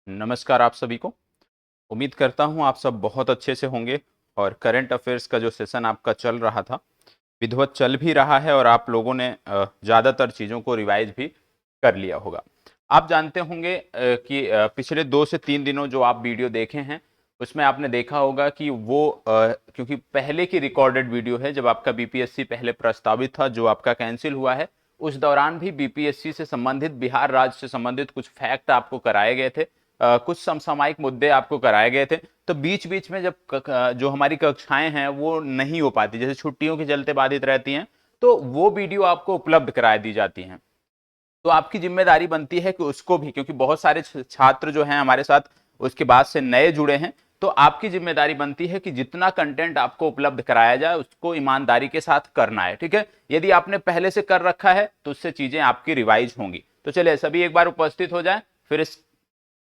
नमस्कार आप सभी को। उम्मीद करता हूँ आप सब बहुत अच्छे से होंगे और करंट अफेयर्स का जो सेशन आपका चल रहा था विधिवत चल भी रहा है और आप लोगों ने ज़्यादातर चीज़ों को रिवाइज भी कर लिया होगा। आप जानते होंगे कि पिछले 2 से 3 दिनों जो आप वीडियो देखे हैं उसमें आपने देखा होगा कि वो क्योंकि पहले की रिकॉर्डेड वीडियो है जब आपका बीपीएससी पहले प्रस्तावित था जो आपका कैंसिल हुआ है, उस दौरान भी बीपीएससी से संबंधित बिहार राज्य से संबंधित कुछ फैक्ट आपको कराए गए थे, कुछ समसामयिक मुद्दे आपको कराए गए थे। तो बीच बीच में जब जो हमारी कक्षाएं हैं वो नहीं हो पाती, जैसे छुट्टियों के चलते बाधित रहती हैं, तो वो वीडियो आपको उपलब्ध करा दी जाती हैं। तो आपकी जिम्मेदारी बनती है कि उसको भी, क्योंकि बहुत सारे छात्र जो हैं हमारे साथ उसके बाद से नए जुड़े हैं, तो आपकी जिम्मेदारी बनती है कि जितना कंटेंट आपको उपलब्ध कराया जाए उसको ईमानदारी के साथ करना है। ठीक है, यदि आपने पहले से कर रखा है तो उससे चीजें आपकी रिवाइज होंगी। तो चलिए सभी एक बार उपस्थित हो जाएं, फिर इस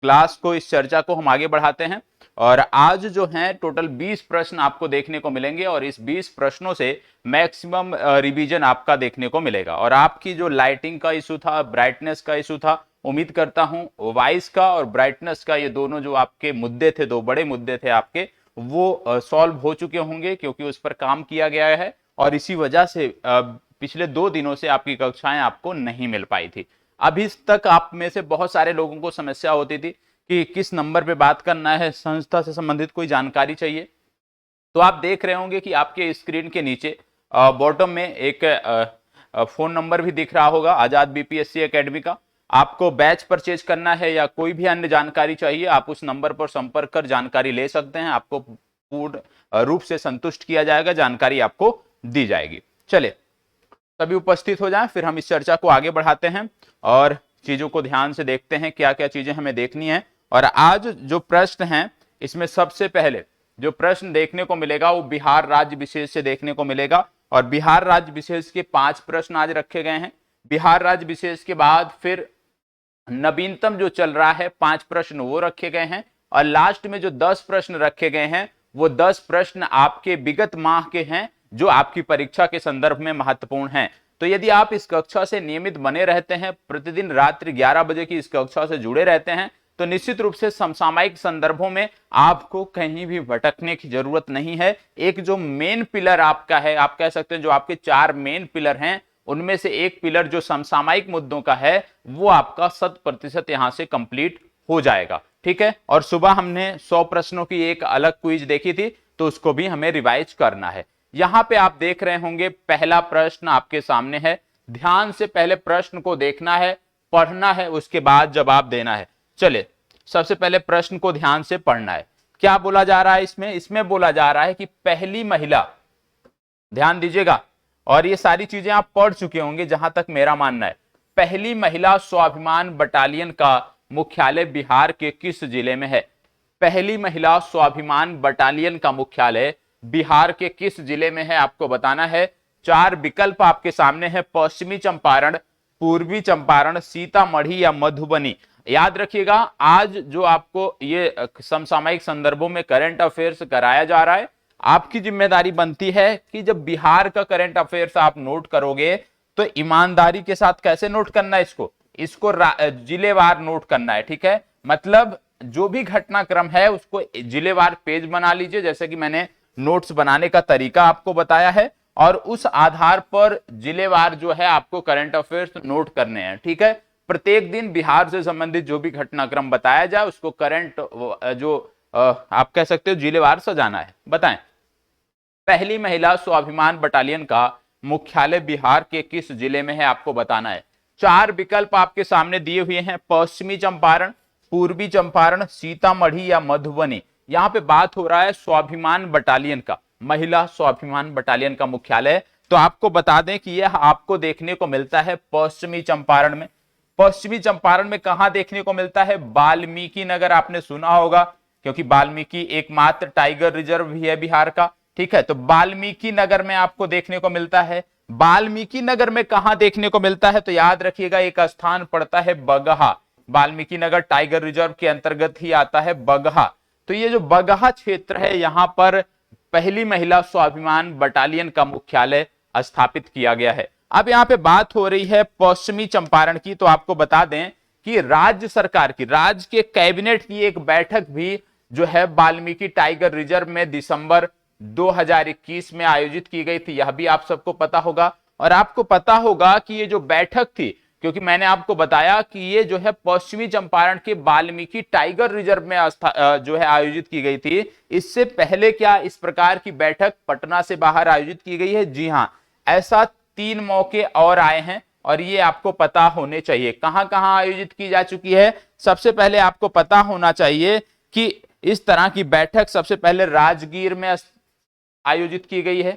क्लास को, इस चर्चा को हम आगे बढ़ाते हैं। और आज जो है टोटल 20 प्रश्न आपको देखने को मिलेंगे और इस 20 प्रश्नों से मैक्सिमम रिवीजन आपका देखने को मिलेगा। और आपकी जो लाइटिंग का इशू था, ब्राइटनेस का इशू था, उम्मीद करता हूं वॉइस का और ब्राइटनेस का, ये दोनों जो आपके मुद्दे थे, दो बड़े मुद्दे थे आपके, वो सॉल्व हो चुके होंगे क्योंकि उस पर काम किया गया है। और इसी वजह से पिछले 2 दिनों से आपकी कक्षाएं आपको नहीं मिल पाई थी। अभी तक आप में से बहुत सारे लोगों को समस्या होती थी कि किस नंबर पे बात करना है, संस्था से संबंधित कोई जानकारी चाहिए। तो आप देख रहे होंगे कि आपके स्क्रीन के नीचे बॉटम में एक फोन नंबर भी दिख रहा होगा, आजाद बीपीएससी एकेडमी का। आपको बैच परचेज करना है या कोई भी अन्य जानकारी चाहिए, आप उस नंबर पर संपर्क कर जानकारी ले सकते हैं। आपको पूर्ण रूप से संतुष्ट किया जाएगा, जानकारी आपको दी जाएगी। चलिए सभी उपस्थित हो जाएं, फिर हम इस चर्चा को आगे बढ़ाते हैं और चीजों को ध्यान से देखते हैं क्या क्या चीजें हमें देखनी है। और आज जो प्रश्न हैं इसमें सबसे पहले जो प्रश्न देखने को मिलेगा वो बिहार राज्य विशेष से देखने को मिलेगा। और बिहार राज्य विशेष के 5 प्रश्न आज रखे गए हैं। बिहार राज्य विशेष के बाद फिर नवीनतम जो चल रहा है 5 प्रश्न वो रखे गए हैं। और लास्ट में जो 10 प्रश्न रखे गए हैं वो 10 प्रश्न आपके विगत माह के हैं जो आपकी परीक्षा के संदर्भ में महत्वपूर्ण हैं। तो यदि आप इस कक्षा से नियमित बने रहते हैं, प्रतिदिन रात्रि 11 बजे की इस कक्षा से जुड़े रहते हैं, तो निश्चित रूप से समसामयिक संदर्भों में आपको कहीं भी भटकने की जरूरत नहीं है। एक जो मेन पिलर आपका है, आप कह सकते हैं जो आपके 4 मेन पिलर हैं, उनमें से एक पिलर जो समसामयिक मुद्दों का है वो आपका 100% यहां से कंप्लीट हो जाएगा। ठीक है, और सुबह हमने 100 प्रश्नों की एक अलग क्विज देखी थी, तो उसको भी हमें रिवाइज करना है। यहां पे आप देख रहे होंगे पहला प्रश्न आपके सामने है। ध्यान से पहले प्रश्न को देखना है, पढ़ना है, उसके बाद जवाब देना है। चलिए सबसे पहले प्रश्न को ध्यान से पढ़ना है। क्या बोला जा रहा है इसमें बोला जा रहा है कि पहली महिला, ध्यान दीजिएगा, और ये सारी चीजें आप पढ़ चुके होंगे जहां तक मेरा मानना है। पहली महिला स्वाभिमान बटालियन का मुख्यालय बिहार के किस जिले में है? पहली महिला स्वाभिमान बटालियन का मुख्यालय बिहार के किस जिले में है आपको बताना है। 4 विकल्प आपके सामने है, पश्चिमी चंपारण, पूर्वी चंपारण, सीतामढ़ी या मधुबनी। याद रखिएगा आज जो आपको ये समसामयिक संदर्भों में करंट अफेयर्स कराया जा रहा है, आपकी जिम्मेदारी बनती है कि जब बिहार का करंट अफेयर्स आप नोट करोगे तो ईमानदारी के साथ कैसे नोट करना है, इसको जिलेवार नोट करना है। ठीक है, मतलब जो भी घटनाक्रम है उसको जिलेवार पेज बना लीजिए, जैसे कि मैंने नोट्स बनाने का तरीका आपको बताया है, और उस आधार पर जिलेवार जो है आपको करंट अफेयर्स नोट करने हैं। ठीक है, प्रत्येक दिन बिहार से संबंधित जो भी घटनाक्रम बताया जाए उसको करंट जो आप कह सकते हो जिलेवार सजाना है। बताएं, पहली महिला स्वाभिमान बटालियन का मुख्यालय बिहार के किस जिले में है आपको बताना है। 4 विकल्प आपके सामने दिए हुए हैं, पश्चिमी चंपारण, पूर्वी चंपारण, सीतामढ़ी या मधुबनी। यहां पे बात हो रहा है स्वाभिमान बटालियन का, महिला स्वाभिमान बटालियन का मुख्यालय। तो आपको बता दें कि यह आपको देखने को मिलता है पश्चिमी चंपारण में। पश्चिमी चंपारण में कहां देखने को मिलता है? वाल्मीकि नगर, आपने सुना होगा क्योंकि वाल्मीकि एकमात्र टाइगर रिजर्व भी है बिहार का। ठीक है, तो वाल्मीकि नगर में आपको देखने को मिलता है। वाल्मीकि नगर में कहां देखने को मिलता है? तो याद रखिएगा एक स्थान पड़ता है बगहा। वाल्मीकि नगर टाइगर रिजर्व के अंतर्गत ही आता है बगहा। तो ये जो बगहा क्षेत्र है यहां पर पहली महिला स्वाभिमान बटालियन का मुख्यालय स्थापित किया गया है। अब यहां पे बात हो रही है पश्चिमी चंपारण की, तो आपको बता दें कि राज्य सरकार की, राज्य के कैबिनेट की एक बैठक भी जो है वाल्मीकि टाइगर रिजर्व में दिसंबर 2021 में आयोजित की गई थी, यह भी आप सबको पता होगा। और आपको पता होगा कि ये जो बैठक थी, क्योंकि मैंने आपको बताया कि ये जो है पश्चिमी चंपारण के वाल्मीकि टाइगर रिजर्व में जो है आयोजित की गई थी। इससे पहले क्या इस प्रकार की बैठक पटना से बाहर आयोजित की गई है? जी हां, ऐसा 3 मौके और आए हैं और ये आपको पता होने चाहिए। कहां कहां आयोजित की जा चुकी है? सबसे पहले आपको पता होना चाहिए कि इस तरह की बैठक सबसे पहले राजगीर में आयोजित की गई है,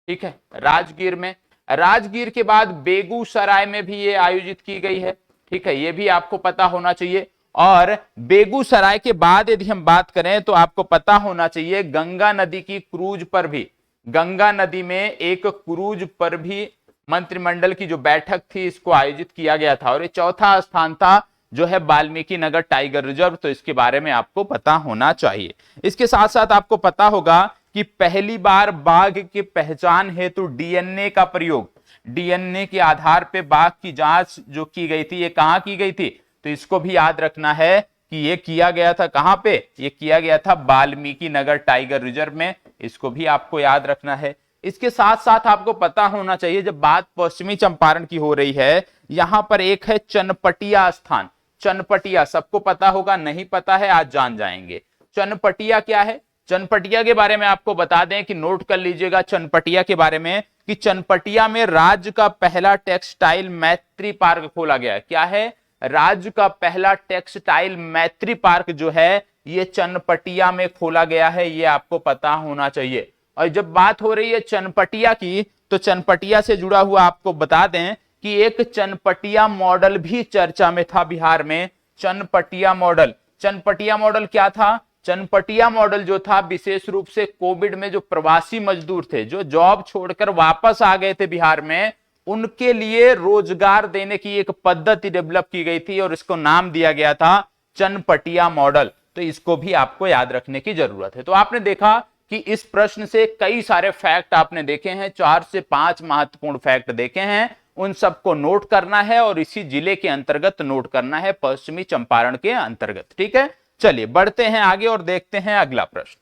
ठीक है, राजगीर में। राजगीर के बाद बेगूसराय में भी ये आयोजित की गई है, ठीक है, ये भी आपको पता होना चाहिए। और बेगूसराय के बाद यदि हम बात करें तो आपको पता होना चाहिए गंगा नदी की क्रूज पर भी, गंगा नदी में एक क्रूज पर भी मंत्रिमंडल की जो बैठक थी इसको आयोजित किया गया था। और ये चौथा स्थान था जो है वाल्मीकि नगर टाइगर रिजर्व, तो इसके बारे में आपको पता होना चाहिए। इसके साथ साथ आपको पता होगा कि पहली बार बाघ की पहचान हेतु डीएनए का प्रयोग, डीएनए के आधार पर बाघ की जांच जो की गई थी, ये कहां की गई थी? तो इसको भी याद रखना है कि ये किया गया था कहां पे? ये किया गया था वाल्मीकि नगर टाइगर रिजर्व में, इसको भी आपको याद रखना है। इसके साथ साथ आपको पता होना चाहिए, जब बात पश्चिमी चंपारण की हो रही है, यहां पर एक है चनपटिया स्थान। चनपटिया सबको पता होगा, नहीं पता है आज जान जाएंगे। चनपटिया क्या है? चनपटिया के बारे में आपको बता दें कि नोट कर लीजिएगा चनपटिया के बारे में कि चनपटिया में राज्य का पहला टेक्सटाइल मैत्री पार्क खोला गया है। क्या है? राज्य का पहला टेक्सटाइल मैत्री पार्क जो है ये चनपटिया में खोला गया है, ये आपको पता होना चाहिए। और जब बात हो रही है चनपटिया की, तो चनपटिया से जुड़ा हुआ आपको बता दें कि एक चनपटिया मॉडल भी चर्चा में था बिहार में। चनपटिया मॉडल, चनपटिया मॉडल क्या था? चनपटिया मॉडल जो था विशेष रूप से कोविड में जो प्रवासी मजदूर थे, जो जॉब छोड़कर वापस आ गए थे बिहार में, उनके लिए रोजगार देने की एक पद्धति डेवलप की गई थी और इसको नाम दिया गया था चनपटिया मॉडल। तो इसको भी आपको याद रखने की जरूरत है। तो आपने देखा कि इस प्रश्न से कई सारे फैक्ट आपने देखे हैं, 4 से 5 महत्वपूर्ण फैक्ट देखे हैं, उन सबको नोट करना है और इसी जिले के अंतर्गत नोट करना है, पश्चिमी चंपारण के अंतर्गत। ठीक है, चलिए बढ़ते हैं आगे और देखते हैं अगला प्रश्न।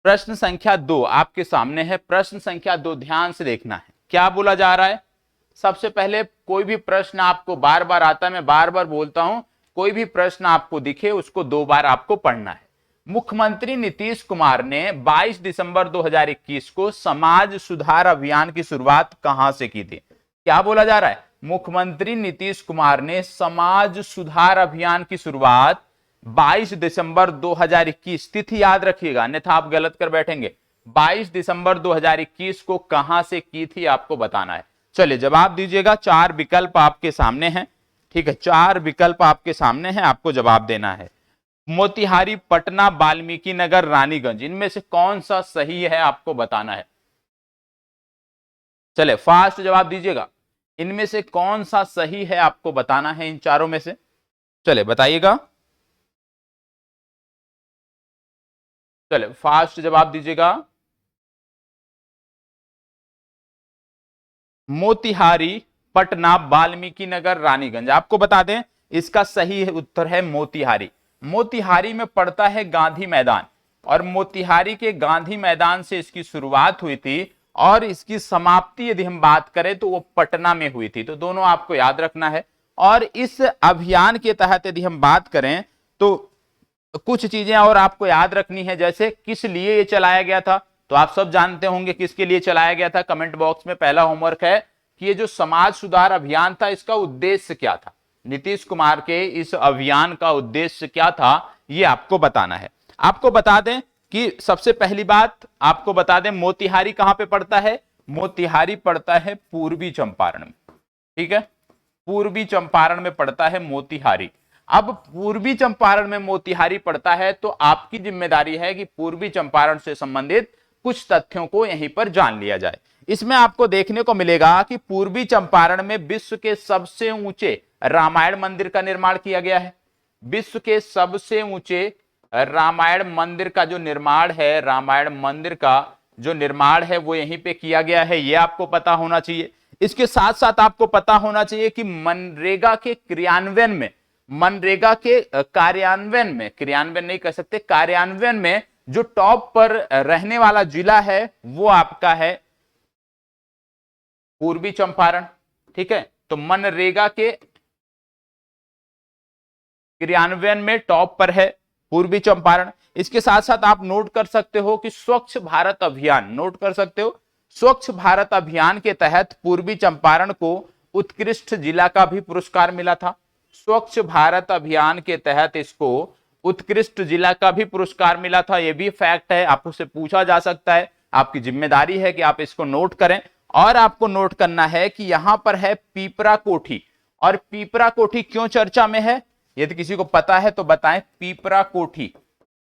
प्रश्न संख्या 2 आपके सामने है। प्रश्न संख्या 2 ध्यान से देखना है, क्या बोला जा रहा है। सबसे पहले कोई भी प्रश्न आपको बार बार आता है, मैं बार बार बोलता हूं, कोई भी प्रश्न आपको दिखे उसको 2 बार आपको पढ़ना है। मुख्यमंत्री नीतीश कुमार ने 22 दिसंबर 2021 को समाज सुधार अभियान की शुरुआत कहां से की थी? क्या बोला जा रहा है? मुख्यमंत्री नीतीश कुमार ने समाज सुधार अभियान की शुरुआत 22 दिसंबर 2021, तिथि याद रखिएगा अन्यथा आप गलत कर बैठेंगे। 22 दिसंबर 2021 को कहां से की थी आपको बताना है। चलिए जवाब दीजिएगा, 4 विकल्प आपके सामने हैं, ठीक है, 4 विकल्प आपके सामने हैं, आपको जवाब देना है। मोतिहारी, पटना, वाल्मीकि नगर, रानीगंज, इनमें से कौन सा सही है आपको बताना है। चले फास्ट जवाब दीजिएगा, इनमें से कौन सा सही है आपको बताना है, इन चारों में से। चले बताइएगा, चले फास्ट जवाब दीजिएगा। मोतिहारी, पटना, वाल्मीकि नगर, रानीगंज, आपको बता दें इसका सही उत्तर है मोतिहारी। मोतिहारी में पड़ता है गांधी मैदान और मोतिहारी के गांधी मैदान से इसकी शुरुआत हुई थी और इसकी समाप्ति यदि हम बात करें तो वो पटना में हुई थी। तो दोनों आपको याद रखना है। और इस अभियान के तहत यदि हम बात करें तो कुछ चीजें और आपको याद रखनी है, जैसे किस लिए ये चलाया गया था, तो आप सब जानते होंगे किसके लिए चलाया गया था। कमेंट बॉक्स में पहला होमवर्क है कि ये जो समाज सुधार अभियान था इसका उद्देश्य क्या था, नीतीश कुमार के इस अभियान का उद्देश्य क्या था, ये आपको बताना है। आपको बता दें कि सबसे पहली बात आपको बता दें मोतिहारी कहां पे पड़ता है। मोतिहारी पड़ता है पूर्वी चंपारण में, ठीक है, पूर्वी चंपारण में पड़ता है मोतिहारी। अब पूर्वी चंपारण में मोतिहारी पड़ता है तो आपकी जिम्मेदारी है कि पूर्वी चंपारण से संबंधित कुछ तथ्यों को यहीं पर जान लिया जाए। इसमें आपको देखने को मिलेगा कि पूर्वी चंपारण में विश्व के सबसे ऊंचे रामायण मंदिर का निर्माण किया गया है। विश्व के सबसे ऊंचे रामायण मंदिर का जो निर्माण है, रामायण मंदिर का जो निर्माण है वो यहीं पे किया गया है, ये आपको पता होना चाहिए। इसके साथ साथ आपको पता होना चाहिए कि मनरेगा के क्रियान्वयन में, मनरेगा के क्रियान्वयन नहीं कह सकते, कार्यान्वयन में जो टॉप पर रहने वाला जिला है वो आपका है पूर्वी चंपारण। ठीक है, तो मनरेगा के क्रियान्वयन में टॉप पर है पूर्वी चंपारण। इसके साथ साथ आप नोट कर सकते हो कि स्वच्छ भारत अभियान, नोट कर सकते हो स्वच्छ भारत अभियान के तहत पूर्वी चंपारण को उत्कृष्ट जिला का भी पुरस्कार मिला था। स्वच्छ भारत अभियान के तहत इसको उत्कृष्ट जिला का भी पुरस्कार मिला था। यह भी फैक्ट है, आपसे पूछा जा सकता है, आपकी जिम्मेदारी है कि आप इसको नोट करें। और आपको नोट करना है कि यहां पर है पीपरा कोठी, और पीपरा कोठी क्यों चर्चा में है, यदि किसी को पता है तो बताएं। पीपरा कोठी,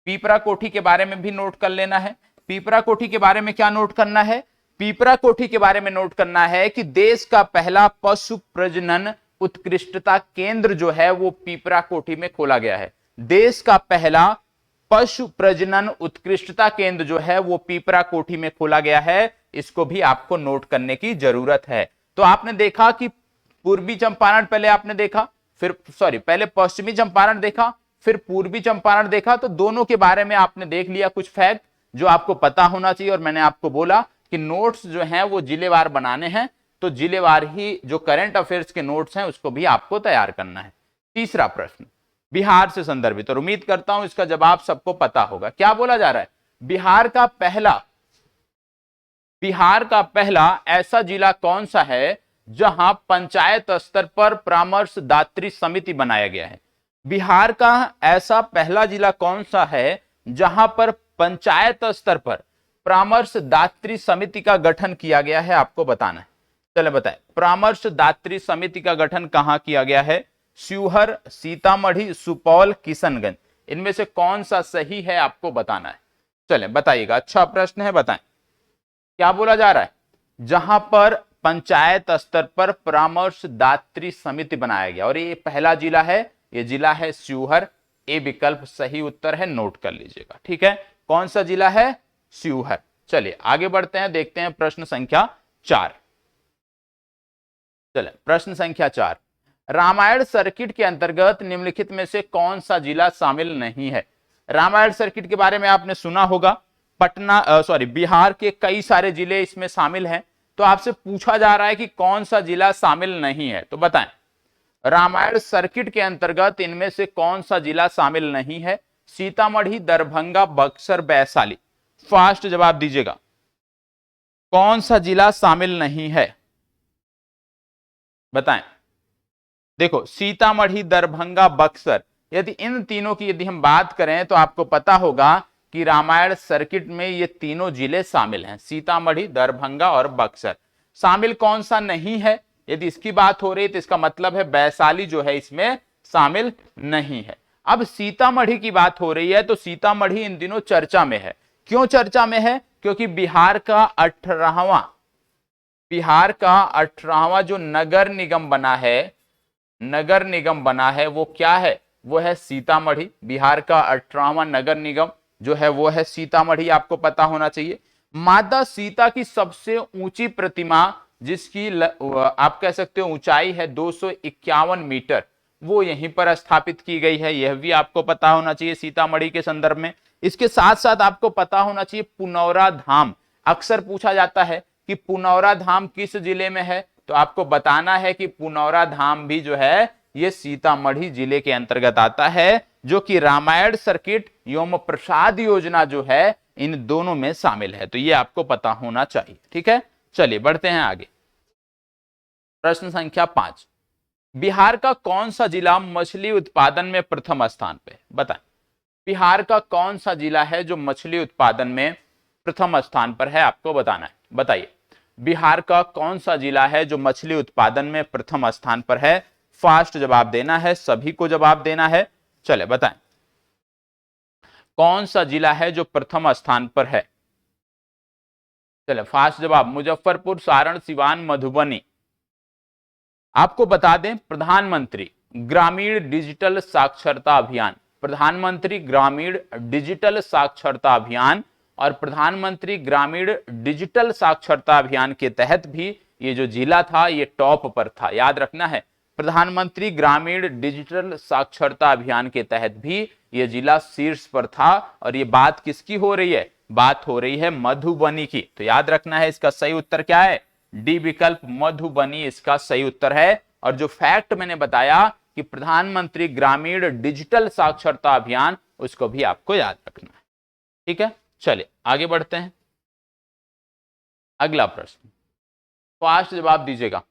पीपरा कोठी के बारे में भी नोट कर लेना है। पीपरा कोठी के बारे में क्या नोट करना है, पीपरा कोठी के बारे में नोट करना है कि देश का पहला पशु प्रजनन उत्कृष्टता केंद्र जो है वो पीपरा कोठी में खोला गया है। देश का पहला पशु प्रजनन उत्कृष्टता केंद्र जो है वो पीपरा कोठी में खोला गया है। इसको भी आपको नोट करने की जरूरत है। तो आपने देखा कि पूर्वी चंपारण पहले आपने देखा, फिर पहले पश्चिमी चंपारण देखा, फिर पूर्वी चंपारण देखा। तो दोनों के बारे में आपने देख लिया कुछ फैक्ट जो आपको पता होना चाहिए। और मैंने आपको बोला कि नोट्स जो हैं वो जिलेवार बनाने हैं, तो जिलेवार ही जो करंट अफेयर्स के नोट्स हैं उसको भी आपको तैयार करना है। तीसरा प्रश्न बिहार से संदर्भित, और उम्मीद करता हूं इसका जवाब सबको पता होगा। क्या बोला जा रहा है, बिहार का पहला ऐसा जिला कौन सा है जहां पंचायत स्तर पर परामर्शदात्री समिति बनाया गया है। बिहार का ऐसा पहला जिला कौन सा है जहां पर पंचायत स्तर पर परामर्शदात्री समिति का गठन किया गया है, आपको बताना है। चले बताएं, परामर्शदात्री समिति का गठन कहां किया गया है, शिवहर, सीतामढ़ी, सुपौल, किशनगंज, इनमें से कौन सा सही है आपको बताना है। चले बताइएगा, अच्छा प्रश्न है, बताएं क्या बोला जा रहा है। जहां पर पंचायत स्तर पर परामर्शदात्री समिति बनाया गया, और ये पहला जिला है, ये जिला है शिवहर। ए विकल्प सही उत्तर है, नोट कर लीजिएगा। ठीक है, कौन सा जिला है, शिवहर। चलिए आगे बढ़ते हैं, देखते हैं प्रश्न संख्या 4। चले प्रश्न संख्या 4, रामायण सर्किट के अंतर्गत निम्नलिखित में से कौन सा जिला शामिल नहीं है। रामायण सर्किट के बारे में आपने सुना होगा, बिहार के कई सारे जिले इसमें शामिल हैं। तो आपसे पूछा जा रहा है कि कौन सा जिला शामिल नहीं है, तो बताएं रामायण सर्किट के अंतर्गत इनमें से कौन सा जिला शामिल नहीं है। सीतामढ़ी, दरभंगा, बक्सर, वैशाली, फास्ट जवाब दीजिएगा, कौन सा जिला शामिल नहीं है, बताएं। देखो सीतामढ़ी, दरभंगा, बक्सर, यदि इन तीनों की यदि हम बात करें तो आपको पता होगा कि रामायण सर्किट में ये तीनों जिले शामिल हैं, सीतामढ़ी, दरभंगा और बक्सर। शामिल कौन सा नहीं है, यदि इसकी बात हो रही है तो इसका मतलब है वैशाली जो है इसमें शामिल नहीं है। अब सीतामढ़ी की बात हो रही है तो सीतामढ़ी इन दिनों चर्चा में है। क्यों चर्चा में है, क्योंकि बिहार का 18वां जो नगर निगम बना है वो क्या है, वो है सीतामढ़ी। बिहार का 18वां नगर निगम जो है वो है सीतामढ़ी, आपको पता होना चाहिए। माता सीता की सबसे ऊंची प्रतिमा जिसकी आप कह सकते हो ऊंचाई है 251 मीटर, वो यहीं पर स्थापित की गई है, यह भी आपको पता होना चाहिए सीतामढ़ी के संदर्भ में। इसके साथ साथ आपको पता होना चाहिए पुनौरा धाम, अक्सर पूछा जाता है कि पुनौरा धाम किस जिले में है, तो आपको बताना है कि पुनौरा धाम भी जो है ये सीतामढ़ी जिले के अंतर्गत आता है, जो कि रामायण सर्किट एवं प्रसाद योजना जो है इन दोनों में शामिल है। तो ये आपको पता होना चाहिए। ठीक है, चलिए बढ़ते हैं आगे। प्रश्न संख्या 5, बिहार का कौन सा जिला मछली उत्पादन में प्रथम स्थान पे, बताएं बिहार का कौन सा जिला है जो मछली उत्पादन में प्रथम स्थान पर है, आपको बताना है। बताइए बिहार का कौन सा जिला है जो मछली उत्पादन में प्रथम स्थान पर है, फास्ट जवाब देना है, सभी को जवाब देना है। चले बताएं कौन सा जिला है जो प्रथम स्थान पर है। चले फास्ट जवाब, मुजफ्फरपुर, सारण, सिवान, मधुबनी। आपको बता दें प्रधानमंत्री ग्रामीण डिजिटल साक्षरता अभियान, प्रधानमंत्री ग्रामीण डिजिटल साक्षरता अभियान और प्रधानमंत्री ग्रामीण डिजिटल साक्षरता अभियान के तहत भी ये जो जिला था ये टॉप पर था, याद रखना है। प्रधानमंत्री ग्रामीण डिजिटल साक्षरता अभियान के तहत भी ये जिला शीर्ष पर था। और ये बात किसकी हो रही है? बात हो रही है मधुबनी की। तो याद रखना है इसका सही उत्तर क्या है? डी विकल्प मधुबनी इसका सही उत्तर है। और जो फैक्ट मैंने बताया कि प्रधानमंत्री ग्रामीण डिजिटल साक्षरता अभियान, उसको भी आपको याद रखना है। ठीक है, चलिए आगे बढ़ते हैं। अगला प्रश्न फास्ट जवाब दीजिएगा।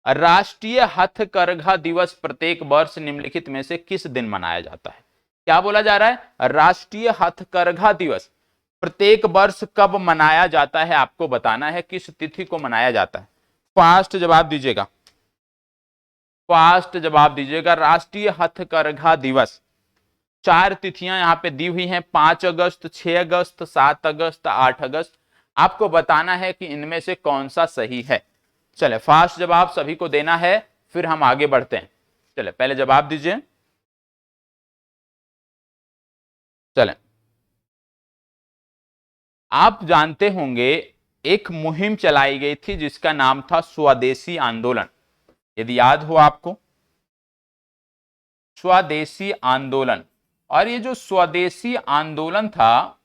राष्ट्रीय हथकरघा दिवस प्रत्येक वर्ष निम्नलिखित में से किस दिन मनाया जाता है? क्या बोला जा रहा है? राष्ट्रीय हथकरघा दिवस प्रत्येक वर्ष कब मनाया जाता है, आपको बताना है किस तिथि को मनाया जाता है। फास्ट जवाब दीजिएगा, फास्ट जवाब दीजिएगा। राष्ट्रीय हथकरघा दिवस 4 तिथियां यहां पे दी हुई हैं, 5 अगस्त, 6 अगस्त, 7 अगस्त, 8 अगस्त। आपको बताना है कि इनमें से कौन सा सही है। चले, फास्ट जवाब सभी को देना है, फिर हम आगे बढ़ते हैं। चले पहले जवाब दीजिए। चले, आप जानते होंगे एक मुहिम चलाई गई थी जिसका नाम था स्वदेशी आंदोलन। यदि याद हो आपको, स्वदेशी आंदोलन। और ये जो स्वदेशी आंदोलन था,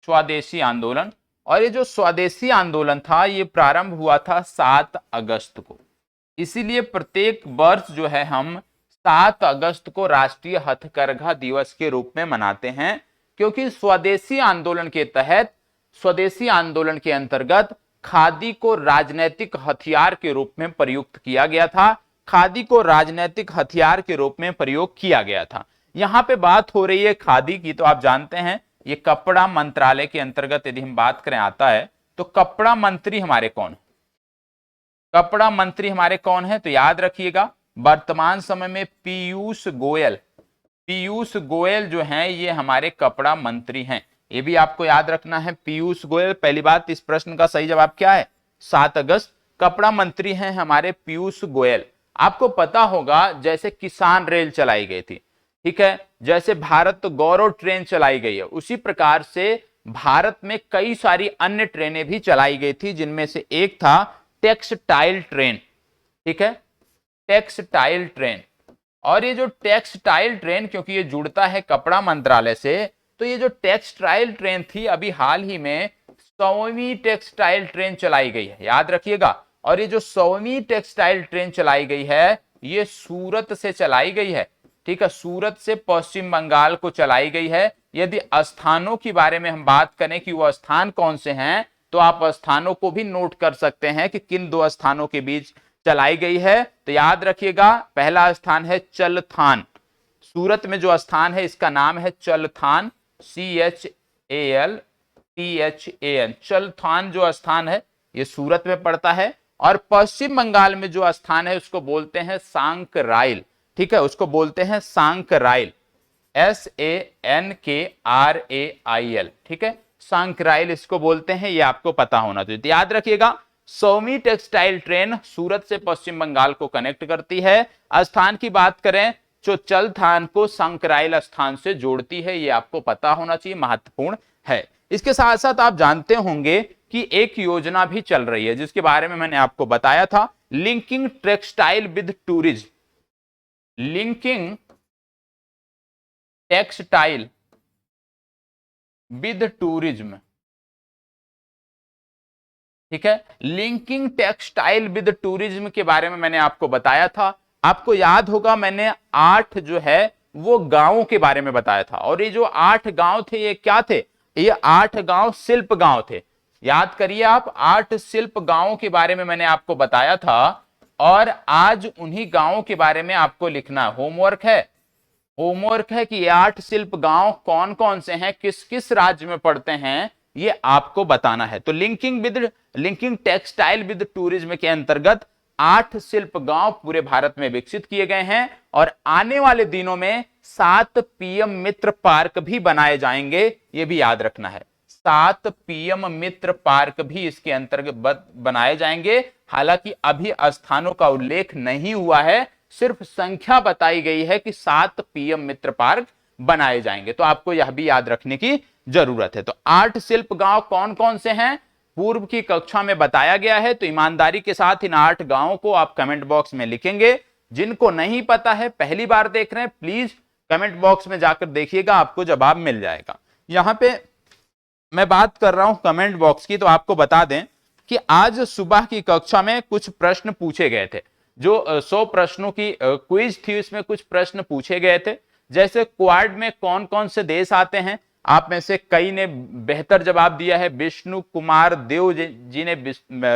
स्वदेशी आंदोलन, और ये जो स्वदेशी आंदोलन था ये प्रारंभ हुआ था 7 अगस्त को। इसीलिए प्रत्येक वर्ष जो है हम 7 अगस्त को राष्ट्रीय हथकरघा दिवस के रूप में मनाते हैं, क्योंकि स्वदेशी आंदोलन के तहत, स्वदेशी आंदोलन के अंतर्गत खादी को राजनीतिक हथियार के रूप में प्रयुक्त किया गया था। खादी को राजनीतिक हथियार के रूप में प्रयोग किया गया था। यहां पे बात हो रही है खादी की, तो आप जानते हैं ये कपड़ा मंत्रालय के अंतर्गत यदि हम बात करें आता है, तो कपड़ा मंत्री हमारे कौन? कपड़ा मंत्री हमारे कौन है? तो याद रखिएगा वर्तमान समय में पीयूष गोयल, पीयूष गोयल जो हैं ये हमारे कपड़ा मंत्री हैं। ये भी आपको याद रखना है, पीयूष गोयल। पहली बात, इस प्रश्न का सही जवाब क्या है? 7 अगस्त। कपड़ा मंत्री हैं हमारे पीयूष गोयल। आपको पता होगा जैसे किसान रेल चलाई गई थी, ठीक है, जैसे भारत गौरव ट्रेन चलाई गई है, उसी प्रकार से भारत में कई सारी अन्य ट्रेनें भी चलाई गई थी, जिनमें से एक था टेक्सटाइल ट्रेन। ठीक है, टेक्सटाइल ट्रेन। और ये जो टेक्सटाइल ट्रेन, क्योंकि ये जुड़ता है कपड़ा मंत्रालय से, तो ये जो टेक्सटाइल ट्रेन थी अभी हाल ही में 100वीं टेक्सटाइल ट्रेन चलाई गई है, याद रखिएगा। और ये जो 100वीं टेक्सटाइल ट्रेन चलाई गई है ये सूरत से चलाई गई है। ठीक है, सूरत से पश्चिम बंगाल को चलाई गई है। यदि स्थानों के बारे में हम बात करें कि वह स्थान कौन से हैं, तो आप स्थानों को भी नोट कर सकते हैं कि किन 2 स्थानों के बीच चलाई गई है। तो याद रखिएगा पहला स्थान है चलथान। सूरत में जो स्थान है इसका नाम है चलथान, CHALTHAN। चलथान जो स्थान है ये सूरत में पड़ता है। और पश्चिम बंगाल में जो स्थान है उसको बोलते हैं सांकराइल। ठीक है, उसको बोलते हैं सांकराइल, SANKRAIL। ठीक है, सांकराइल इसको बोलते हैं, ये आपको पता होना चाहिए। तो याद रखिएगा 100वीं टेक्सटाइल ट्रेन सूरत से पश्चिम बंगाल को कनेक्ट करती है। स्थान की बात करें जो चलथान को सांकराइल स्थान से जोड़ती है, ये आपको पता होना चाहिए, महत्वपूर्ण है। इसके साथ साथ आप जानते होंगे कि एक योजना भी चल रही है जिसके बारे में मैंने आपको बताया था, linking textile with tourism. Linking textile with tourism. ठीक है, लिंकिंग टेक्सटाइल विद टूरिज्म के बारे में मैंने आपको बताया था। आपको याद होगा मैंने 8 जो है वो गांवों के बारे में बताया था। और ये जो 8 गांव थे ये क्या थे? ये 8 गांव शिल्प गांव थे। याद करिए आप, 8 शिल्प गांवों के बारे में मैंने आपको बताया था। और आज उन्हीं गांवों के बारे में आपको लिखना होमवर्क है। होमवर्क है कि ये 8 शिल्प गांव कौन कौन से हैं, किस किस राज्य में पड़ते हैं, ये आपको बताना है। तो लिंकिंग टेक्सटाइल विद टूरिज्म के अंतर्गत 8 शिल्प गांव पूरे भारत में विकसित किए गए हैं। और आने वाले दिनों में 7 PM मित्र पार्क भी बनाए जाएंगे, ये भी याद रखना है। 7 PM मित्र पार्क भी इसके अंतर्गत बनाए जाएंगे। हालांकि अभी स्थानों का उल्लेख नहीं हुआ है, सिर्फ संख्या बताई गई है कि 7 PM मित्र पार्क बनाए जाएंगे। तो आपको यह भी याद रखने की जरूरत है। तो 8 शिल्प गांव कौन कौन से हैं? पूर्व की कक्षा में बताया गया है, तो ईमानदारी के साथ इन 8 गांवों को आप कमेंट बॉक्स में लिखेंगे। जिनको नहीं पता है, पहली बार देख रहे हैं, प्लीज कमेंट बॉक्स में जाकर देखिएगा, आपको जवाब मिल जाएगा। यहां पे मैं बात कर रहा हूं कमेंट बॉक्स की, तो आपको बता दें कि आज सुबह की कक्षा में कुछ प्रश्न पूछे गए थे। जो 100 प्रश्नों की क्विज थी, उसमें कुछ प्रश्न पूछे गए थे। जैसे क्वाड में कौन कौन से देश आते हैं, आप में से कई ने बेहतर जवाब दिया है। विष्णु कुमार देव जी ने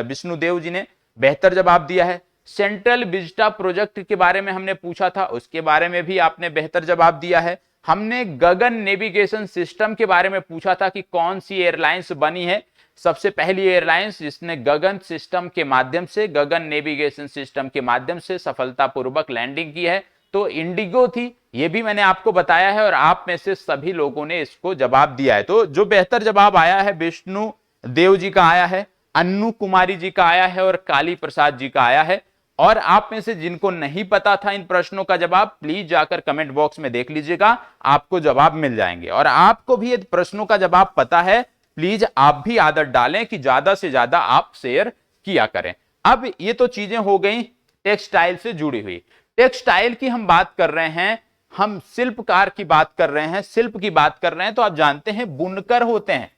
विष्णुदेव जी ने बेहतर जवाब दिया है। सेंट्रल विजिटा प्रोजेक्ट के बारे में हमने पूछा था, उसके बारे में भी आपने बेहतर जवाब दिया है। हमने गगन नेविगेशन सिस्टम के बारे में पूछा था कि कौन सी एयरलाइंस बनी है सबसे पहली एयरलाइंस जिसने गगन सिस्टम के माध्यम से, गगन नेविगेशन सिस्टम के माध्यम से सफलतापूर्वक लैंडिंग की है, तो इंडिगो थी। ये भी मैंने आपको बताया है और आप में से सभी लोगों ने इसको जवाब दिया है। तो जो बेहतर जवाब आया है, विष्णु देव जी का आया है, अन्नू कुमारी जी का आया है और काली प्रसाद जी का आया है। और आप में से जिनको नहीं पता था इन प्रश्नों का जवाब, प्लीज जाकर कमेंट बॉक्स में देख लीजिएगा, आपको जवाब मिल जाएंगे। और आपको भी यदि प्रश्नों का जवाब पता है, प्लीज आप भी आदत डालें कि ज्यादा से ज्यादा आप शेयर किया करें। अब ये तो चीजें हो गई टेक्सटाइल से जुड़ी हुई। टेक्सटाइल की हम बात कर रहे हैं, हम शिल्पकार की बात कर रहे हैं, शिल्प की बात कर रहे हैं। तो आप जानते हैं बुनकर होते हैं,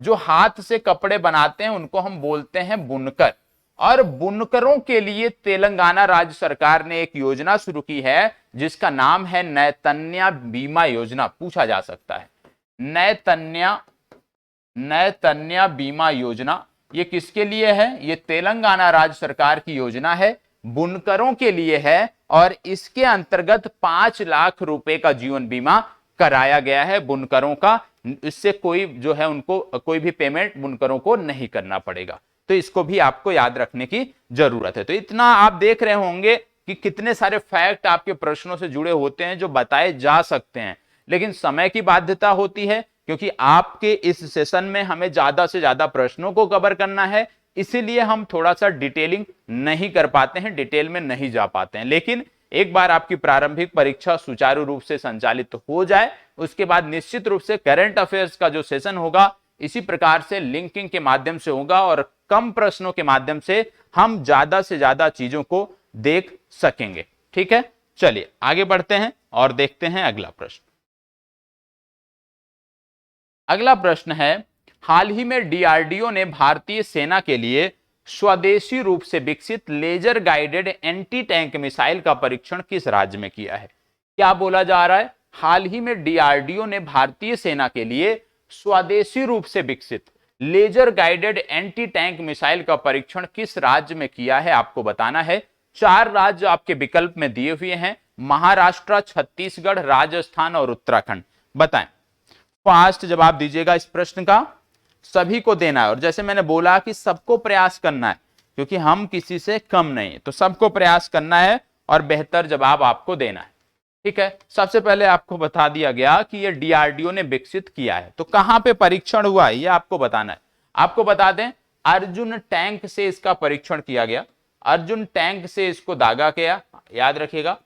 जो हाथ से कपड़े बनाते हैं, उनको हम बोलते हैं बुनकर। और बुनकरों के लिए तेलंगाना राज्य सरकार ने एक योजना शुरू की है जिसका नाम है नैतन्या बीमा योजना। पूछा जा सकता है नैतन्या बीमा योजना ये किसके लिए है? ये तेलंगाना राज्य सरकार की योजना है, बुनकरों के लिए है। और इसके अंतर्गत 5 लाख रुपए का जीवन बीमा कराया गया है बुनकरों का। इससे कोई जो है उनको कोई भी पेमेंट बुनकरों को नहीं करना पड़ेगा। तो इसको भी आपको याद रखने की जरूरत है। तो इतना आप देख रहे होंगे कि कितने सारे फैक्ट आपके प्रश्नों से जुड़े होते हैं जो बताए जा सकते हैं, लेकिन समय की बाध्यता होती है क्योंकि आपके इस सेशन में हमें ज्यादा से ज्यादा प्रश्नों को कवर करना है, इसीलिए हम थोड़ा सा डिटेलिंग नहीं कर पाते हैं, डिटेल में नहीं जा पाते हैं। लेकिन एक बार आपकी प्रारंभिक परीक्षा सुचारू रूप से संचालित हो जाए, उसके बाद निश्चित रूप से करंट अफेयर्स का जो सेशन होगा इसी प्रकार से लिंकिंग के माध्यम से होगा और कम प्रश्नों के माध्यम से हम ज्यादा से ज्यादा चीजों को देख सकेंगे। ठीक है, चलिए आगे बढ़ते हैं और देखते हैं अगला प्रश्न। अगला प्रश्न है, हाल ही में डीआरडीओ ने भारतीय सेना के लिए स्वदेशी रूप से विकसित laser guided anti tank missile का परीक्षण किस राज्य में किया है? क्या बोला जा रहा है? हाल ही में डीआरडीओ ने भारतीय सेना के लिए स्वदेशी रूप से विकसित laser guided anti tank missile का परीक्षण किस राज्य में किया है? आपको बताना है। 4 राज्य आपके विकल्प में दिए हुए हैं, महाराष्ट्र, छत्तीसगढ़, राजस्थान और उत्तराखंड। बताएं, फास्ट जवाब दीजिएगा इस प्रश्न का, सभी को देना है। और जैसे मैंने बोला कि सबको प्रयास करना है क्योंकि हम किसी से कम नहीं, तो सबको प्रयास करना है और बेहतर जवाब आपको देना है। ठीक है, सबसे पहले आपको बता दिया गया कि यह डीआरडीओ ने विकसित किया है, तो कहां पे परीक्षण हुआ है यह आपको बताना है। आपको बता दें, अर्जुन टैंक से इसका परीक्षण किया गया। अर्जुन टैंक से इसको दागा गया, याद रखिएगा,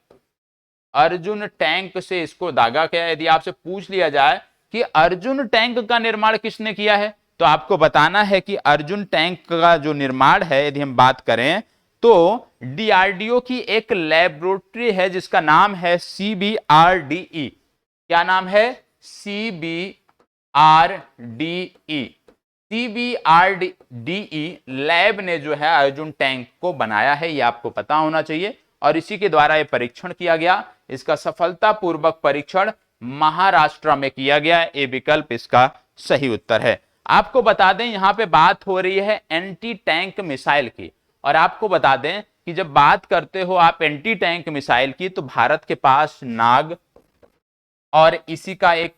अर्जुन टैंक से इसको दागा गया। यदि आपसे पूछ लिया जाए कि अर्जुन टैंक का निर्माण किसने किया है, तो आपको बताना है कि अर्जुन टैंक का जो निर्माण है, यदि हम बात करें तो डीआरडीओ की एक लैबोरेटरी है जिसका नाम है CBRDE। क्या नाम है? CBRDE। CBRDE लैब ने जो है अर्जुन टैंक को बनाया है, यह आपको पता होना चाहिए। और इसी के द्वारा यह परीक्षण किया गया। इसका सफलतापूर्वक परीक्षण महाराष्ट्र में किया गया। ये विकल्प इसका सही उत्तर है। आपको बता दें, यहां पे बात हो रही है एंटी टैंक मिसाइल की। और आपको बता दें कि जब बात करते हो आप एंटी टैंक मिसाइल की, तो भारत के पास नाग और इसी का एक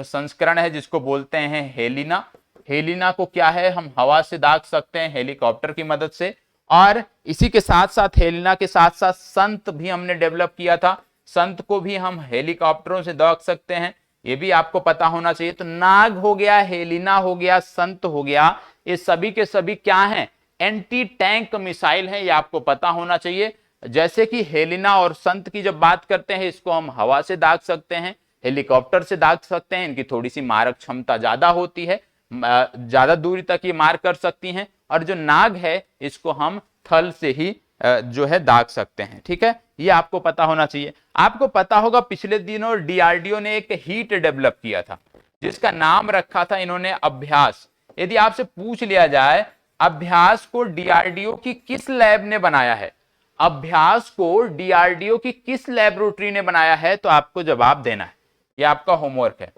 संस्करण है जिसको बोलते हैं हेलिना। हेलिना को क्या है, हम हवा से दाग सकते हैं हेलीकॉप्टर की मदद से। और इसी के साथ साथ हेलिना के साथ साथ संत भी हमने डेवलप किया था, संत को भी हम हेलीकॉप्टरों से दाग सकते हैं, ये भी आपको पता होना चाहिए। तो नाग हो गया, हेलिना हो गया, संत हो गया, ये सभी के सभी क्या हैं? एंटी टैंक मिसाइल है, ये आपको पता होना चाहिए। जैसे कि हेलिना और संत की जब बात करते हैं, इसको हम हवा से दाग सकते हैं, हेलीकॉप्टर से दाग सकते हैं, इनकी थोड़ी सी मारक क्षमता ज्यादा होती है। ज्यादा दूरी तक ये मार कर सकती हैं, और जो नाग है इसको हम थल से ही जो है दाग सकते हैं। ठीक है, ये आपको पता होना चाहिए। आपको पता होगा पिछले दिनों डीआरडीओ ने एक हीट डेवलप किया था जिसका नाम रखा था इन्होंने अभ्यास। यदि आपसे पूछ लिया जाए अभ्यास को डीआरडीओ की किस लैब ने बनाया है, अभ्यास को डीआरडीओ की किस लैबोरेटरी ने बनाया है, तो आपको जवाब देना है। ये आपका होमवर्क है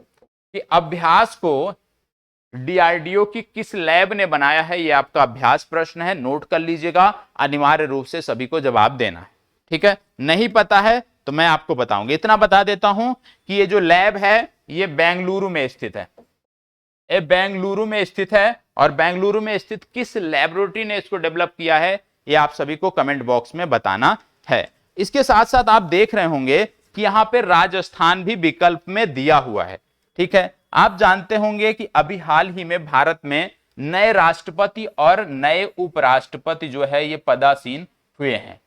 कि अभ्यास को डीआरडीओ की किस लैब ने बनाया है। ये आपका अभ्यास प्रश्न है, नोट कर लीजिएगा, अनिवार्य रूप से सभी को जवाब देना है। ठीक है, नहीं पता है तो मैं आपको बताऊंगा। इतना बता देता हूं कि ये जो लैब है ये बेंगलुरु में स्थित है। ये बेंगलुरु में स्थित है, और बेंगलुरु में स्थित किस लैबोरेटरी ने इसको डेवलप किया है ये आप सभी को कमेंट बॉक्स में बताना है। इसके साथ साथ आप देख रहे होंगे कि यहां पे राजस्थान भी विकल्प में दिया हुआ है। ठीक है, आप जानते होंगे कि अभी हाल ही में भारत में नए राष्ट्रपति और नए उपराष्ट्रपति जो है ये पदासीन हुए हैं,